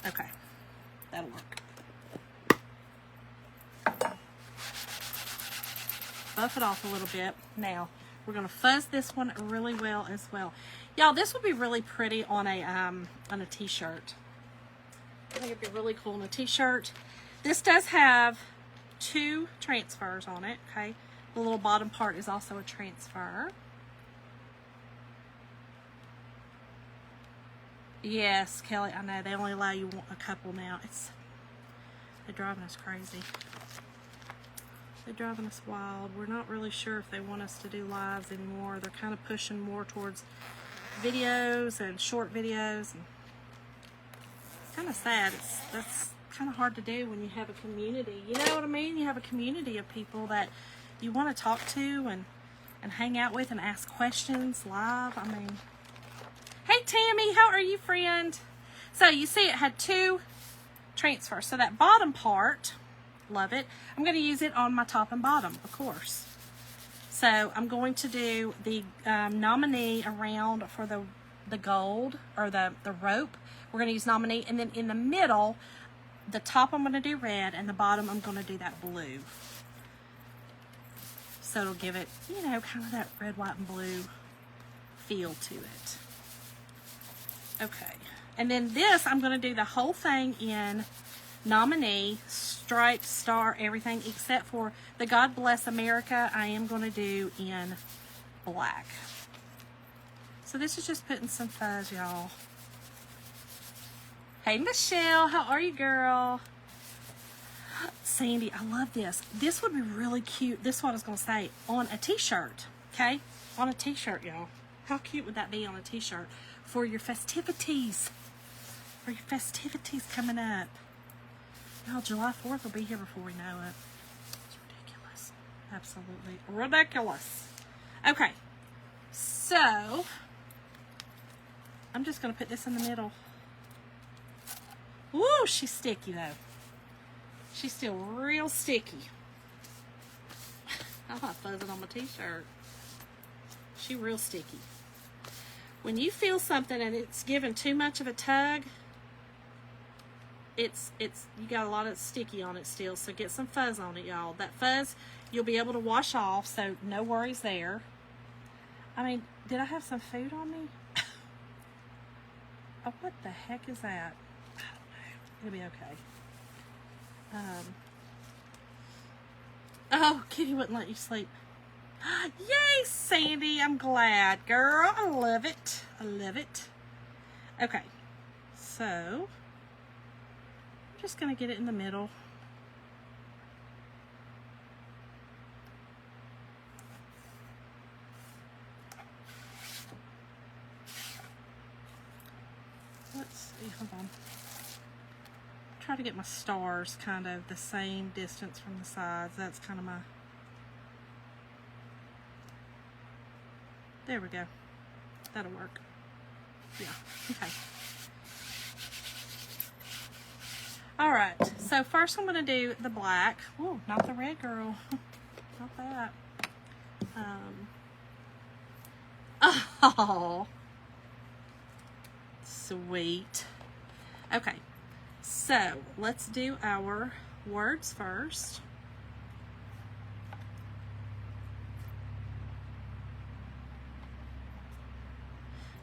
okay, that'll work. Buff it off a little bit. Now we're going to fuzz this one really well as well. Y'all, this would be really pretty on a t-shirt. I think it'd be really cool on a t-shirt. This does have 2 transfers on it, okay? The little bottom part is also a transfer. Yes, Kelly, I know. They only allow you a couple now. They're driving us crazy. They're driving us wild. We're not really sure if they want us to do lives anymore. They're kind of pushing more towards videos and short videos. And it's kind of sad. That's kind of hard to do when you have a community. You know what I mean? You have a community of people that you want to talk to and hang out with and ask questions live. I mean, hey Tammy, how are you, friend? So you see it had 2 transfers. So that bottom part, love it. I'm going to use it on my top and bottom, of course. So I'm going to do the nominee around for the gold, or the rope. We're going to use nominee, and then in the middle, the top I'm going to do red, and the bottom I'm going to do that blue. So it'll give it, you know, kind of that red, white, and blue feel to it. Okay. And then this, I'm going to do the whole thing in nominee, stripe, star, everything, except for the God Bless America, I am going to do in black. So this is just putting some fuzz, y'all. Hey, Michelle, how are you, girl? Sandy, I love this. This would be really cute. This is what I was going to say. On a t-shirt, okay? On a t-shirt, y'all. How cute would that be on a t-shirt? For your festivities. For your festivities coming up. Y'all, July 4th will be here before we know it. It's ridiculous. Absolutely ridiculous. Okay. So, I'm just going to put this in the middle. Woo, she's sticky, though. She's still real sticky. I'm not fuzzing on my t-shirt. She's real sticky. When you feel something and it's giving too much of a tug, you got a lot of sticky on it still, so get some fuzz on it, y'all. That fuzz you'll be able to wash off, so no worries there. I mean, did I have some food on me? Oh, what the heck is that? I don't know. It'll be okay. Oh, Kitty wouldn't let you sleep. Yay, Sandy. I'm glad, girl. I love it. I love it. Okay. So, I'm just going to get it in the middle. Let's see. Hold on. Try to get my stars kind of the same distance from the sides. That's kind of my... There we go. That'll work. Yeah, okay. All right, so first I'm gonna do the black. Oh, not the red, girl. Not that. Oh, sweet. Okay, so let's do our words first.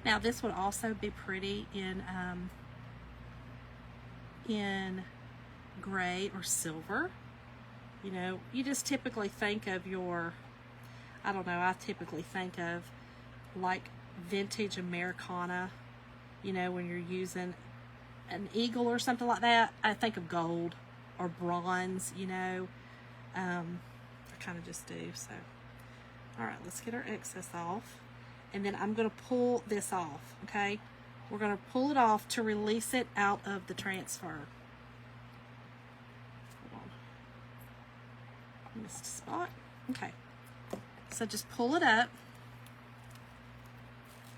Now this would also be pretty in gray or silver. You know, you just typically think of your, I don't know, I typically think of like vintage Americana, you know, when you're using an eagle or something like that. I think of gold or bronze, you know. I kind of just do, so. All right, let's get our excess off. And then I'm going to pull this off, okay? we're going to pull it off to release it out of the transfer. Hold on. Missed a spot. Okay. So just pull it up.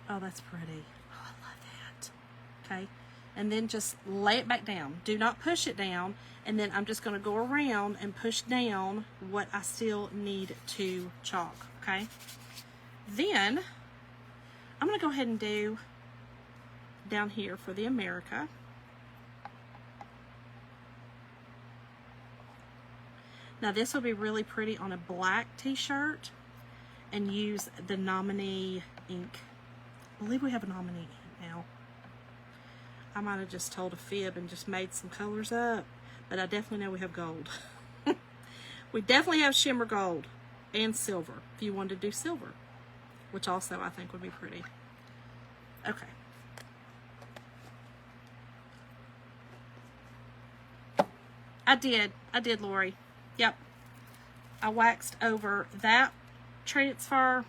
Oh, that's pretty. Oh, I love that. Okay. And then just lay it back down. Do not push it down. And then I'm just going to go around and push down what I still need to chalk. Okay. Then I'm going to go ahead and do down here for the America. Now this will be really pretty on a black t-shirt, and use the Nominee ink. I believe we have a Nominee ink now. I might have just told a fib and just made some colors up, but I definitely know we have gold. We definitely have shimmer gold and silver if you wanted to do silver, which also I think would be pretty. Okay. I did, Lori. Yep. I waxed over that transfer.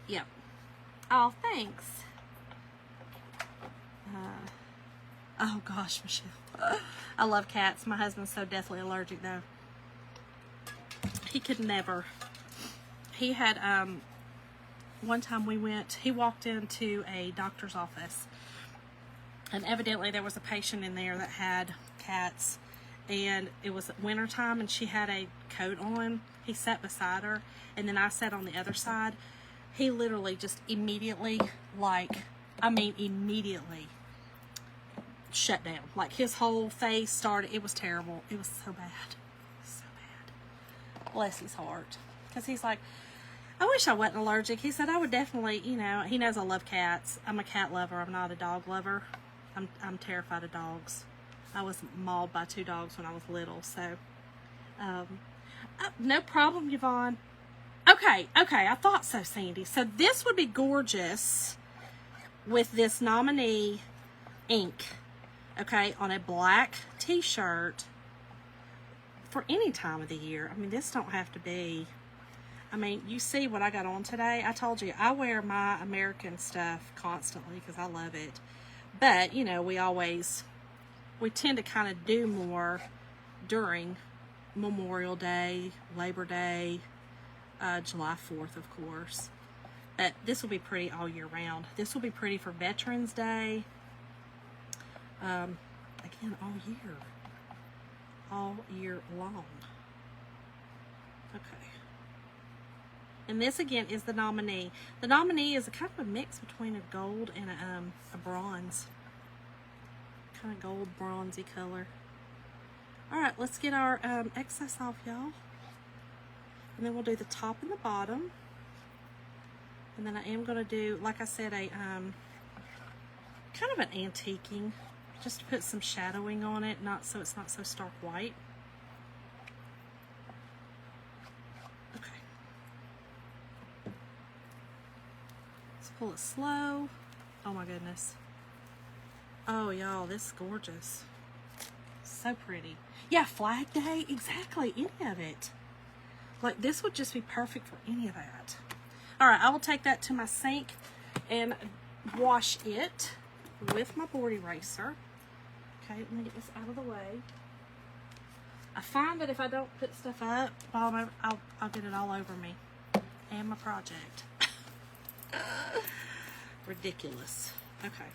Yep. Oh, thanks. Oh gosh, Michelle. I love cats. My husband's so deathly allergic though. He could never. He had, one time he walked into a doctor's office, and evidently there was a patient in there that had cats, and it was winter time and she had a coat on. He sat beside her, and then I sat on the other side. He literally just immediately, immediately shut down. Like his whole face started, it was terrible. It was so bad. So bad. Bless his heart. Because he's like, I wish I wasn't allergic. He said I would definitely, he knows I love cats. I'm a cat lover. I'm not a dog lover. I'm terrified of dogs. I was mauled by 2 dogs when I was little, so no problem, Yvonne. Okay, I thought so, Sandy. So this would be gorgeous with this Nominee ink, okay, on a black t-shirt for any time of the year. I mean, this don't have to be, you see what I got on today. I told you, I wear my American stuff constantly because I love it. But, we tend to kind of do more during Memorial Day, Labor Day, July 4th, of course. But this will be pretty all year round. This will be pretty for Veterans Day. Again, all year long. Okay. And this again is the Nominee. The Nominee is a kind of a mix between a gold and a bronze. Kind of gold bronzy color. Alright, let's get our excess off, y'all. And then we'll do the top and the bottom. And then I am going to do, like I said, a kind of an antiquing, just to put some shadowing on it, so it's not so stark white. Okay. Let's pull it slow. Oh my goodness. Oh, y'all, this is gorgeous. So pretty. Yeah, Flag Day, exactly, any of it. Like, this would just be perfect for any of that. All right, I will take that to my sink and wash it with my board eraser. Okay, let me get this out of the way. I find that if I don't put stuff up, I'll get it all over me and my project. Ridiculous. Okay.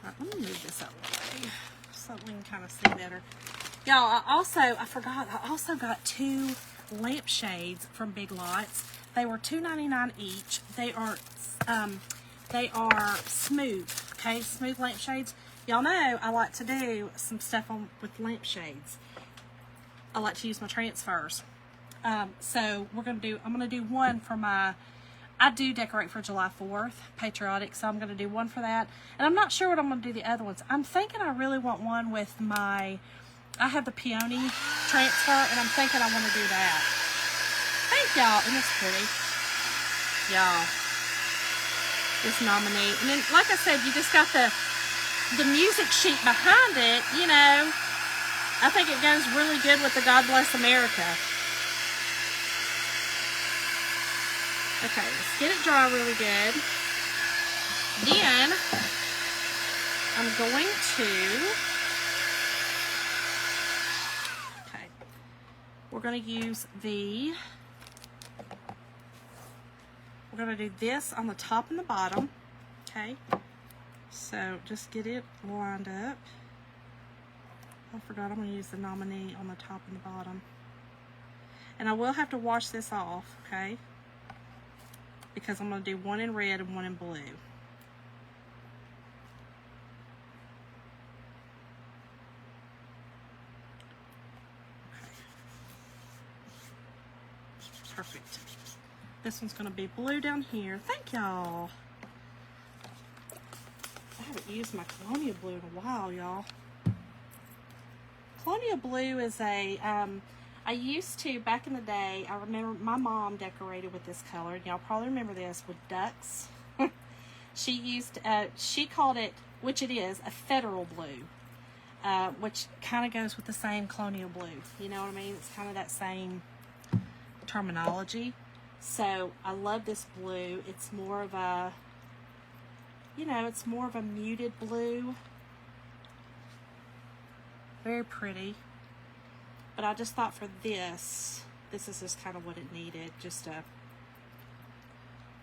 Alright, let me move this out of the way so we can kind of see better. Y'all, I also got 2 lampshades from Big Lots. They were $2.99 each. They are smooth, okay? Smooth lampshades. Y'all know I like to do some stuff with lampshades. I like to use my transfers. So I'm gonna do one for I do decorate for July 4th, patriotic, so I'm going to do one for that. And I'm not sure what I'm going to do the other ones. I'm thinking I really want one with I have the peony transfer, and I'm thinking I want to do that. Thank y'all, and it's pretty. Y'all, this Nominee. And then, like I said, you just got the music sheet behind it, I think it goes really good with the God Bless America. Okay, let's get it dry really good. Then I'm going to, okay, we're going to use we're going to do this on the top and the bottom, okay? So just get it lined up. I forgot I'm going to use the nominee on the top and the bottom. And I will have to wash this off, okay? Because I'm going to do one in red and one in blue. Perfect. This one's going to be blue down here. Thank y'all. I haven't used my Colonial Blue in a while, y'all. Colonial Blue is a, I used to, back in the day, I remember my mom decorated with this color. And y'all probably remember this, with ducks. She used, she called it, which it is, a Federal Blue. Which kind of goes with the same Colonial Blue. You know what I mean? It's kind of that same terminology. So I love this blue. It's more of a, you know, it's more of a muted blue. Very pretty. But I just thought for this is just kind of what it needed. Just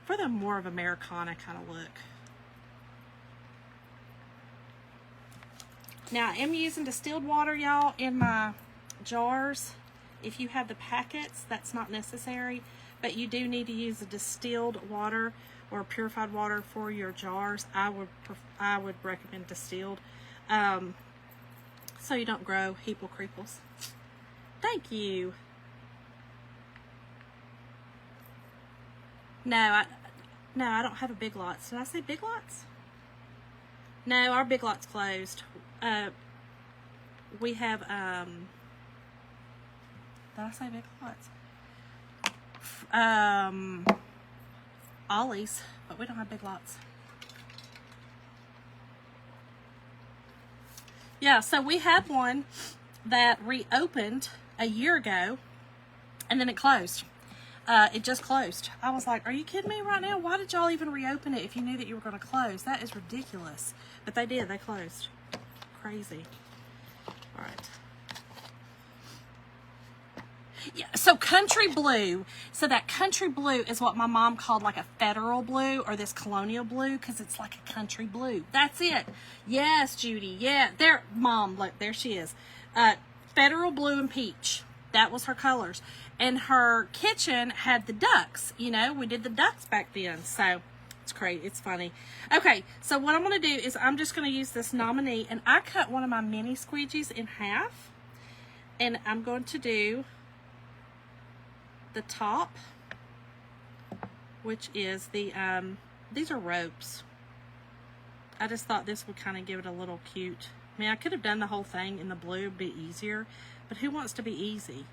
for the more of Americana kind of look. Now I am using distilled water, y'all, in my jars. If you have the packets, that's not necessary, but you do need to use the distilled water or purified water for your jars. I would recommend distilled, so you don't grow heeple creeples. Thank you. No, I don't have a Big Lots. Did I say Big Lots? No, our Big Lots closed. We have, did I say Big Lots? Ollie's, but we don't have Big Lots. Yeah, so we had one that reopened a year ago, and then it closed. It just closed. I was like, are you kidding me right now? Why did y'all even reopen it if you knew that you were going to close? That is ridiculous. But they did. They closed. Crazy. All right. Yeah, so country blue. So that country blue is what my mom called like a Federal Blue or this Colonial Blue, because it's like a country blue. That's it. Yes, Judy. Yeah, there, Mom. Look, there she is. Federal Blue and Peach. That was her colors. And her kitchen had the ducks. You know, we did the ducks back then. So it's great. It's funny. Okay, so what I'm going to do is I'm just going to use this nominee, and I cut one of my mini squeegees in half, and I'm going to do the top, which is the these are ropes. I just thought this would kind of give it a little cute. I mean, I could have done the whole thing in the blue, it'd be easier, but who wants to be easy?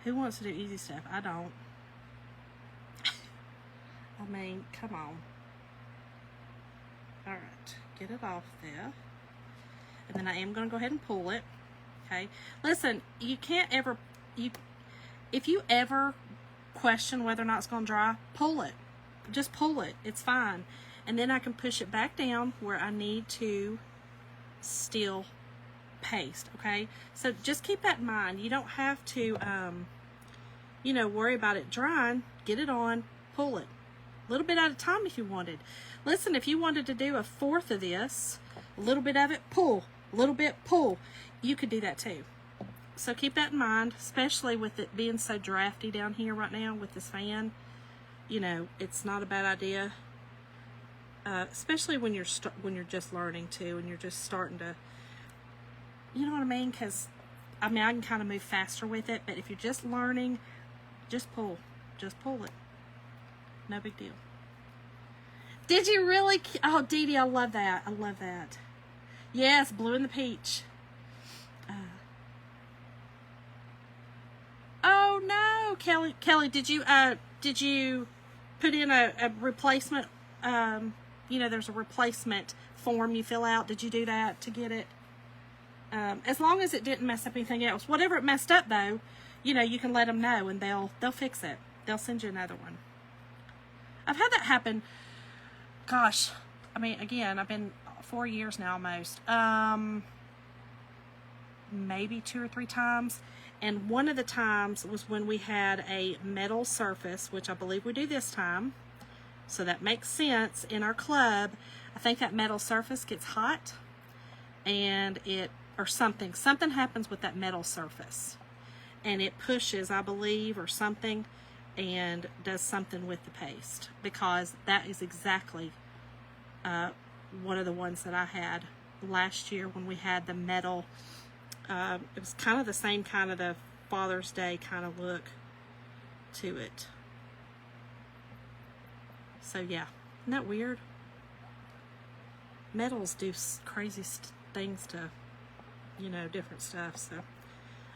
Who wants to do easy stuff? I don't. I mean, come on. All right, get it off there, and then I am going to go ahead and pull it. Okay, listen, you can't ever, if you ever question whether or not it's going to dry, pull it. Just pull it. It's fine. And then I can push it back down where I need to still paste, okay? So just keep that in mind. You don't have to, you know, worry about it drying. Get it on, pull it. A little bit at a time if you wanted. Listen, if you wanted to do a fourth of this, a little bit of it, pull. A little bit, pull. You could do that too. So keep that in mind, especially with it being so drafty down here right now with this fan. You know, it's not a bad idea, especially when you're just learning to, and you're just starting to, you know what I mean? Because I mean, I can kind of move faster with it, but if you're just learning, just pull it. No big deal. Did you really? Oh, Dee Dee, I love that. I love that. Yes, blue and the peach. Oh no, Kelly, did you put in a replacement, you know, there's a replacement form you fill out. Did you do that to get it? As long as it didn't mess up anything else. Whatever it messed up though, you know, you can let them know and they'll fix it. They'll send you another one. I've had that happen. Gosh, I mean, again, I've been 4 years now almost. Maybe 2 or 3 times. And one of the times was when we had a metal surface, which I believe we do this time. So that makes sense. In our club, I think that metal surface gets hot and something happens with that metal surface. And it pushes, I believe, or something, and does something with the paste, because that is exactly one of the ones that I had last year when we had the metal. It was kind of the same kind of the Father's Day kind of look to it. So yeah, isn't that weird? Metals do crazy things to, you know, different stuff. So,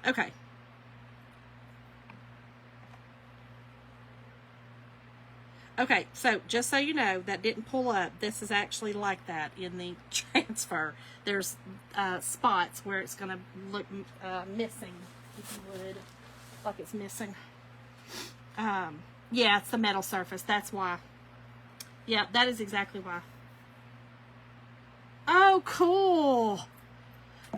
okay. Okay, so just so you know, that didn't pull up. This is actually like that in the transfer. There's spots where it's going to look missing, if you would, like it's missing. Yeah, it's the metal surface. That's why. Yeah, that is exactly why. Oh, cool.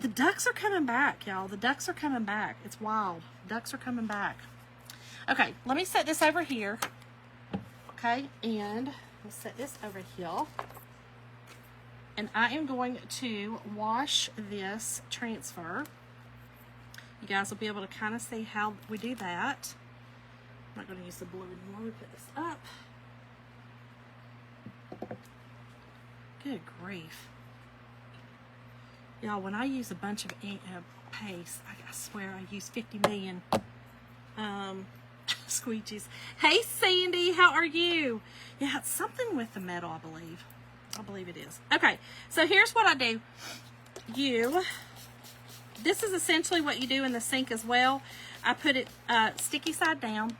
The ducks are coming back, y'all. The ducks are coming back. It's wild. Ducks are coming back. Okay, let me set this over here. Okay, and we'll set this over here. And I am going to wash this transfer. You guys will be able to kind of see how we do that. I'm not going to use the blue anymore. We put this up. Good grief. Y'all, when I use a bunch of paste, I swear I use 50 million squeegees. Hey Sandy, how are you? Yeah, it's something with the metal, I believe. I believe it is. Okay, so here's what I do. This is essentially what you do in the sink as well. I put it sticky side down,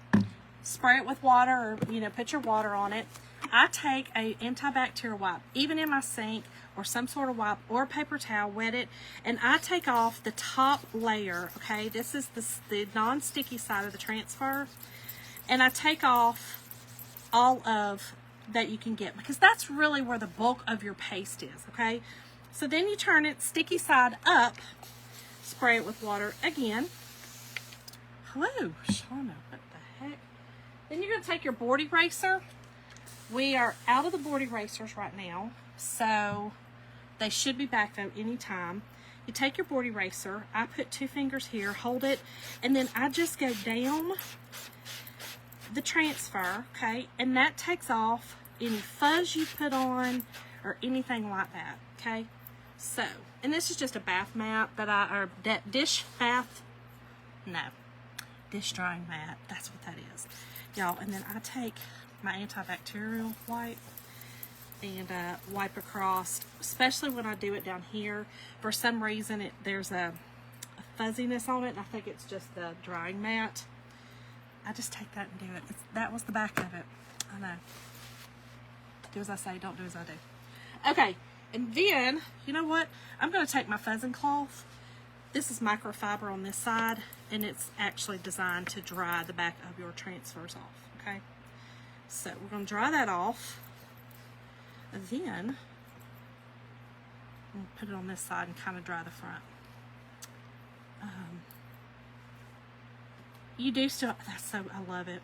spray it with water, or put your water on it. I take a antibacterial wipe, even in my sink, or some sort of wipe, or a paper towel, wet it, and I take off the top layer. Okay, this is the non-sticky side of the transfer, and I take off all of that you can get, because that's really where the bulk of your paste is. Okay, so then you turn it sticky side up, spray it with water again. Hello, Shauna, what the heck? Then you're going to take your board eraser. We are out of the board erasers right now, so they should be back though anytime. You take your board eraser, I put 2 fingers here, hold it, and then I just go down the transfer, okay, and that takes off any fuzz you put on or anything like that, okay. So, and this is just a bath mat that dish drying mat, that's what that is, y'all. And then I take my antibacterial wipe and wipe across, especially when I do it down here. For some reason, there's a fuzziness on it, and I think it's just the drying mat. I just take that and do it. That was the back of it. I know. Do as I say, don't do as I do. Okay, and then, you know what? I'm going to take my fuzzing cloth. This is microfiber on this side, and it's actually designed to dry the back of your transfers off, okay? So we're going to dry that off. And then we'll put it on this side and kind of dry the front. You do still, I love it.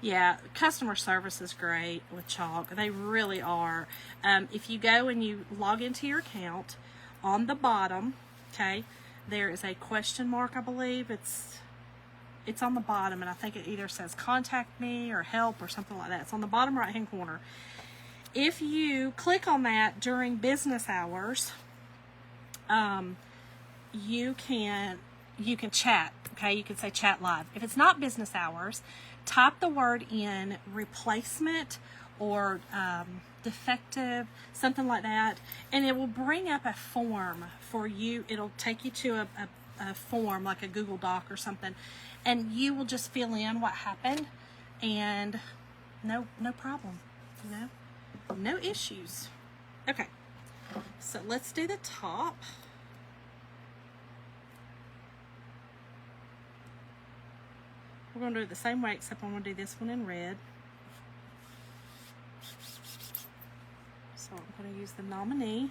Yeah, customer service is great with Chalk. They really are. If you go and you log into your account, on the bottom, okay, there is a question mark, I believe. It's on the bottom, and I think it either says contact me or help or something like that. It's on the bottom right hand corner. If you click on that during business hours, you can chat, okay? You can say chat live. If it's not business hours, type the word in replacement or defective, something like that, and it will bring up a form for you. It'll take you to a form, like a Google Doc or something, and you will just fill in what happened, and no problem, no issues. Okay, so let's do the top. going to do it the same way, except I'm going to do this one in red. So I'm going to use the Nominee.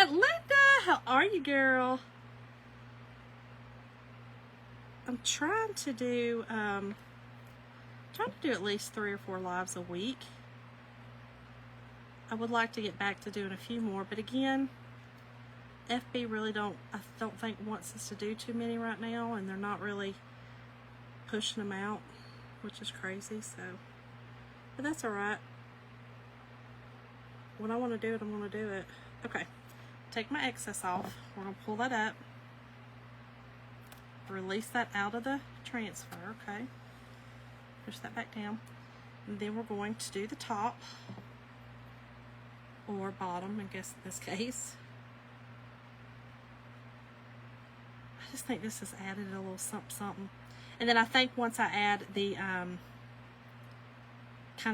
Linda, how are you, girl? I'm trying to do at least 3 or 4 lives a week. I would like to get back to doing a few more, but again, FB really I don't think wants us to do too many right now, and they're not really pushing them out, which is crazy. So, but that's all right. When I want to do it, I'm going to do it. Okay. Take my excess off. We're going to pull that up. Release that out of the transfer, okay? Push that back down. And then we're going to do the top. Or bottom, I guess in this case. I just think this has added a little something. And then I think once I add the, kind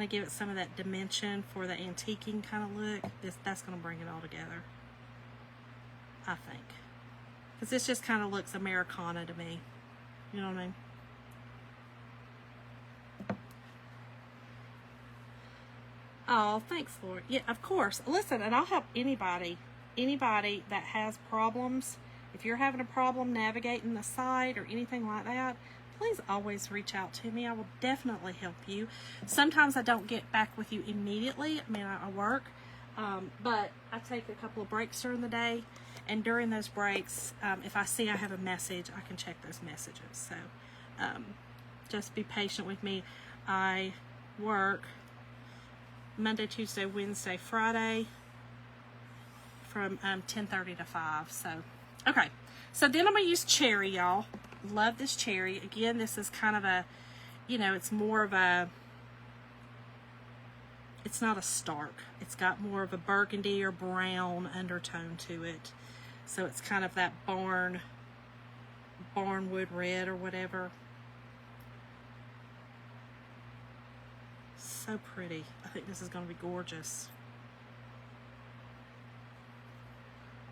of give it some of that dimension for the antiquing kind of look, that's going to bring it all together. I think. Because this just kind of looks Americana to me. You know what I mean? Oh, thanks, Lord. Yeah, of course. Listen, and I'll help anybody that has problems. If you're having a problem navigating the site or anything like that, please always reach out to me. I will definitely help you. Sometimes I don't get back with you immediately. I mean, I work. But I take a couple of breaks during the day. And during those breaks, if I see I have a message, I can check those messages. So just be patient with me. I work Monday, Tuesday, Wednesday, Friday from 10:30 to 5. So, okay. So then I'm going to use cherry, y'all. Love this cherry. Again, this is kind of a, it's more of a, it's not a stark. It's got more of a burgundy or brown undertone to it. So it's kind of that barnwood red or whatever. So pretty. I think this is going to be gorgeous.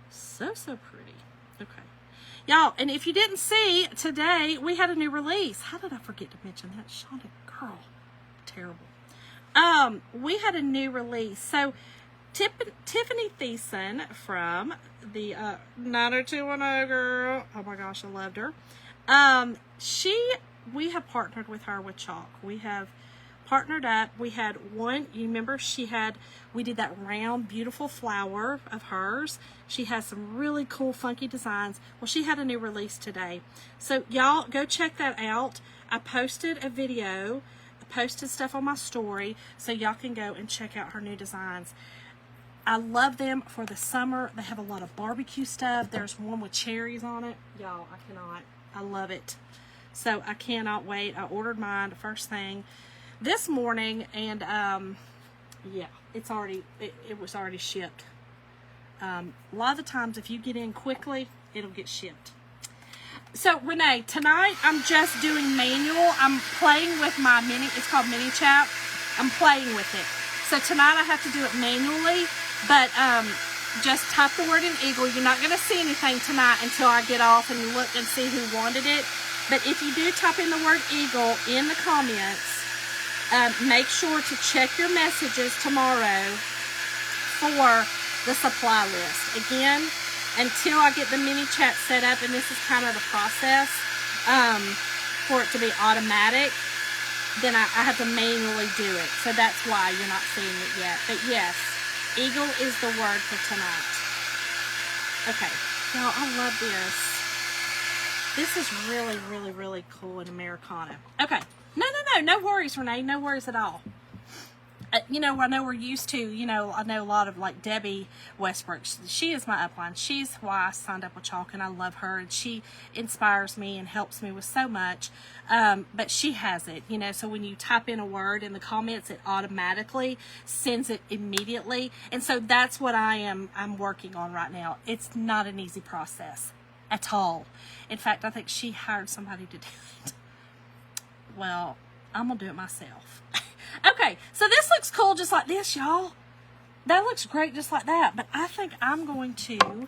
So pretty. Okay. Y'all, and if you didn't see, today we had a new release. How did I forget to mention that? Shonda, girl. Terrible. We had a new release. So Tiffany Thiessen from the 90210 girl. Oh my gosh, I loved her. We have partnered with her with chalk. We have partnered up. We had one, you remember we did that round beautiful flower of hers. She has some really cool funky designs. Well, she had a new release today. So y'all go check that out. I posted a video, posted stuff on my story, so y'all can go and check out her new designs. I love them for the summer. They have a lot of barbecue stuff. There's one with cherries on it. Y'all, I love it. So I cannot wait. I ordered mine first thing this morning, and yeah, it was already shipped. A lot of the times if you get in quickly, it'll get shipped. So Renee, tonight I'm just doing manual. I'm playing with my it's called Mini Chat. I'm playing with it. So tonight I have to do it manually, but just type the word in Eagle. You're not going to see anything tonight until I get off and look and see who wanted it. But if you do type in the word Eagle in the comments, make sure to check your messages tomorrow for the supply list. Again, until I get the mini chat set up, and this is kind of the process for it to be automatic, then I have to manually do it. So that's why you're not seeing it yet. But yes, Eagle is the word for tonight. Okay, y'all, I love this. This is really, really, really cool in Americana. Okay, no worries, Renee, no worries at all. I know we're used to, I know a lot of like Debbie Westbrook. She is my upline. She's why I signed up with Chalk, and I love her, and she inspires me and helps me with so much. But she has it, so when you type in a word in the comments, it automatically sends it immediately. And so that's what I'm working on right now. It's not an easy process at all. In fact, I think she hired somebody to do it. Well, I'm going to do it myself. Okay, so this looks cool just like this, y'all. that looks great just like that, but I think we're going to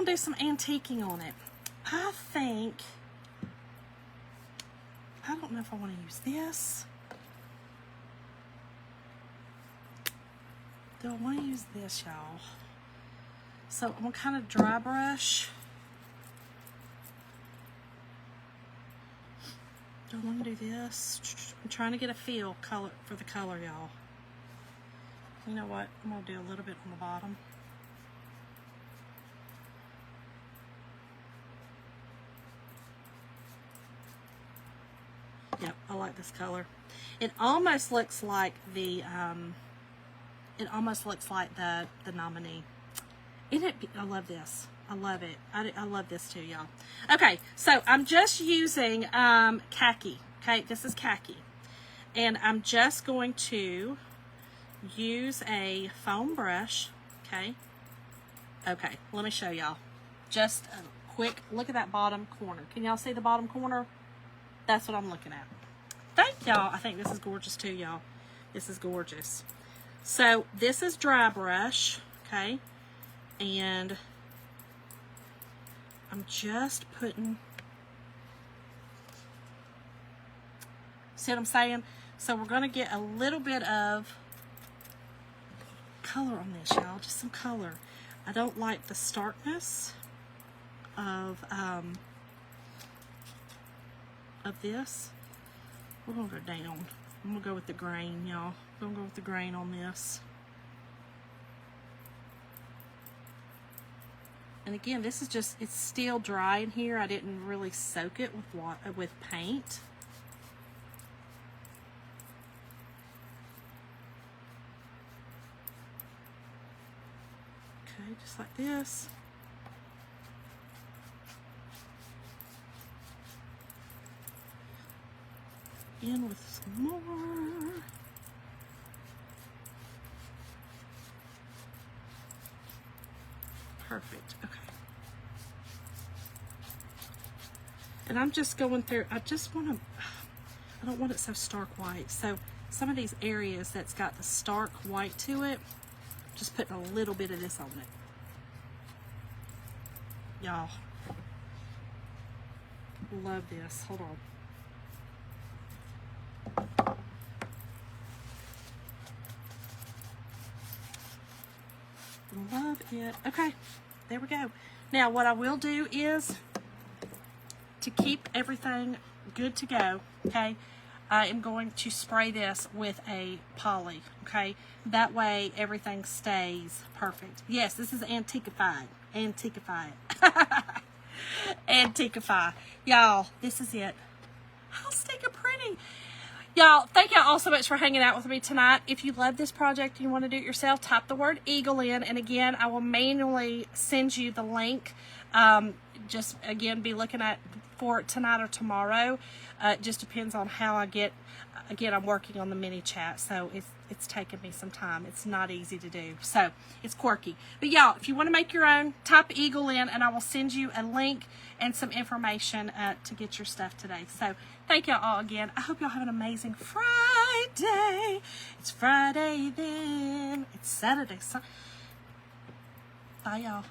do some antiquing on it. I don't know if I want to use this. Do I want to use this, y'all? So I'm going to kind of dry brush. Do I want to do this? I'm trying to get a feel for the color, y'all. You know what? I'm going to do a little bit on the bottom. Yep, I like this color. It almost looks like the nominee. Isn't it? I love this. I love it. I love this too, y'all. Okay, so I'm just using khaki. Okay, this is khaki. And I'm just going to use a foam brush. Okay. Okay, let me show y'all. Just a quick look at that bottom corner. Can y'all see the bottom corner? That's what I'm looking at. Thank y'all. I think this is gorgeous too, y'all. This is gorgeous. So this is dry brush. Okay. And I'm just putting, see what I'm saying? So we're going to get a little bit of color on this, y'all. Just some color. I don't like the starkness of this. We're going to go down. I'm going to go with the grain, y'all. I'm going to go with the grain on this. And again, this is just, it's still dry in here. I didn't really soak it with paint. Okay, just like this. In with some more. Perfect. Okay. And I'm just going through, I don't want it so stark white. So some of these areas that's got the stark white to it, just putting a little bit of this on it. Y'all. Love this. Hold on. Love it. Okay, there we go. Now what I will do is, to keep everything good to go, okay, I am going to spray this with a poly, okay? That way everything stays perfect. Yes, this is Antiquify. Antiquify. Antiquify. Y'all, this is it. How stinking pretty. Y'all, thank y'all all so much for hanging out with me tonight. If you love this project and you want to do it yourself, type the word Eagle in. And again, I will manually send you the link. Just, again, be looking for it tonight or tomorrow. It just depends on how I get. Again, I'm working on the mini chat, so it's taken me some time. It's not easy to do. So, it's quirky. But y'all, if you want to make your own, type Eagle in, and I will send you a link and some information to get your stuff today. So, thank y'all all again. I hope y'all have an amazing Friday. It's Friday then. It's Saturday. Bye, y'all.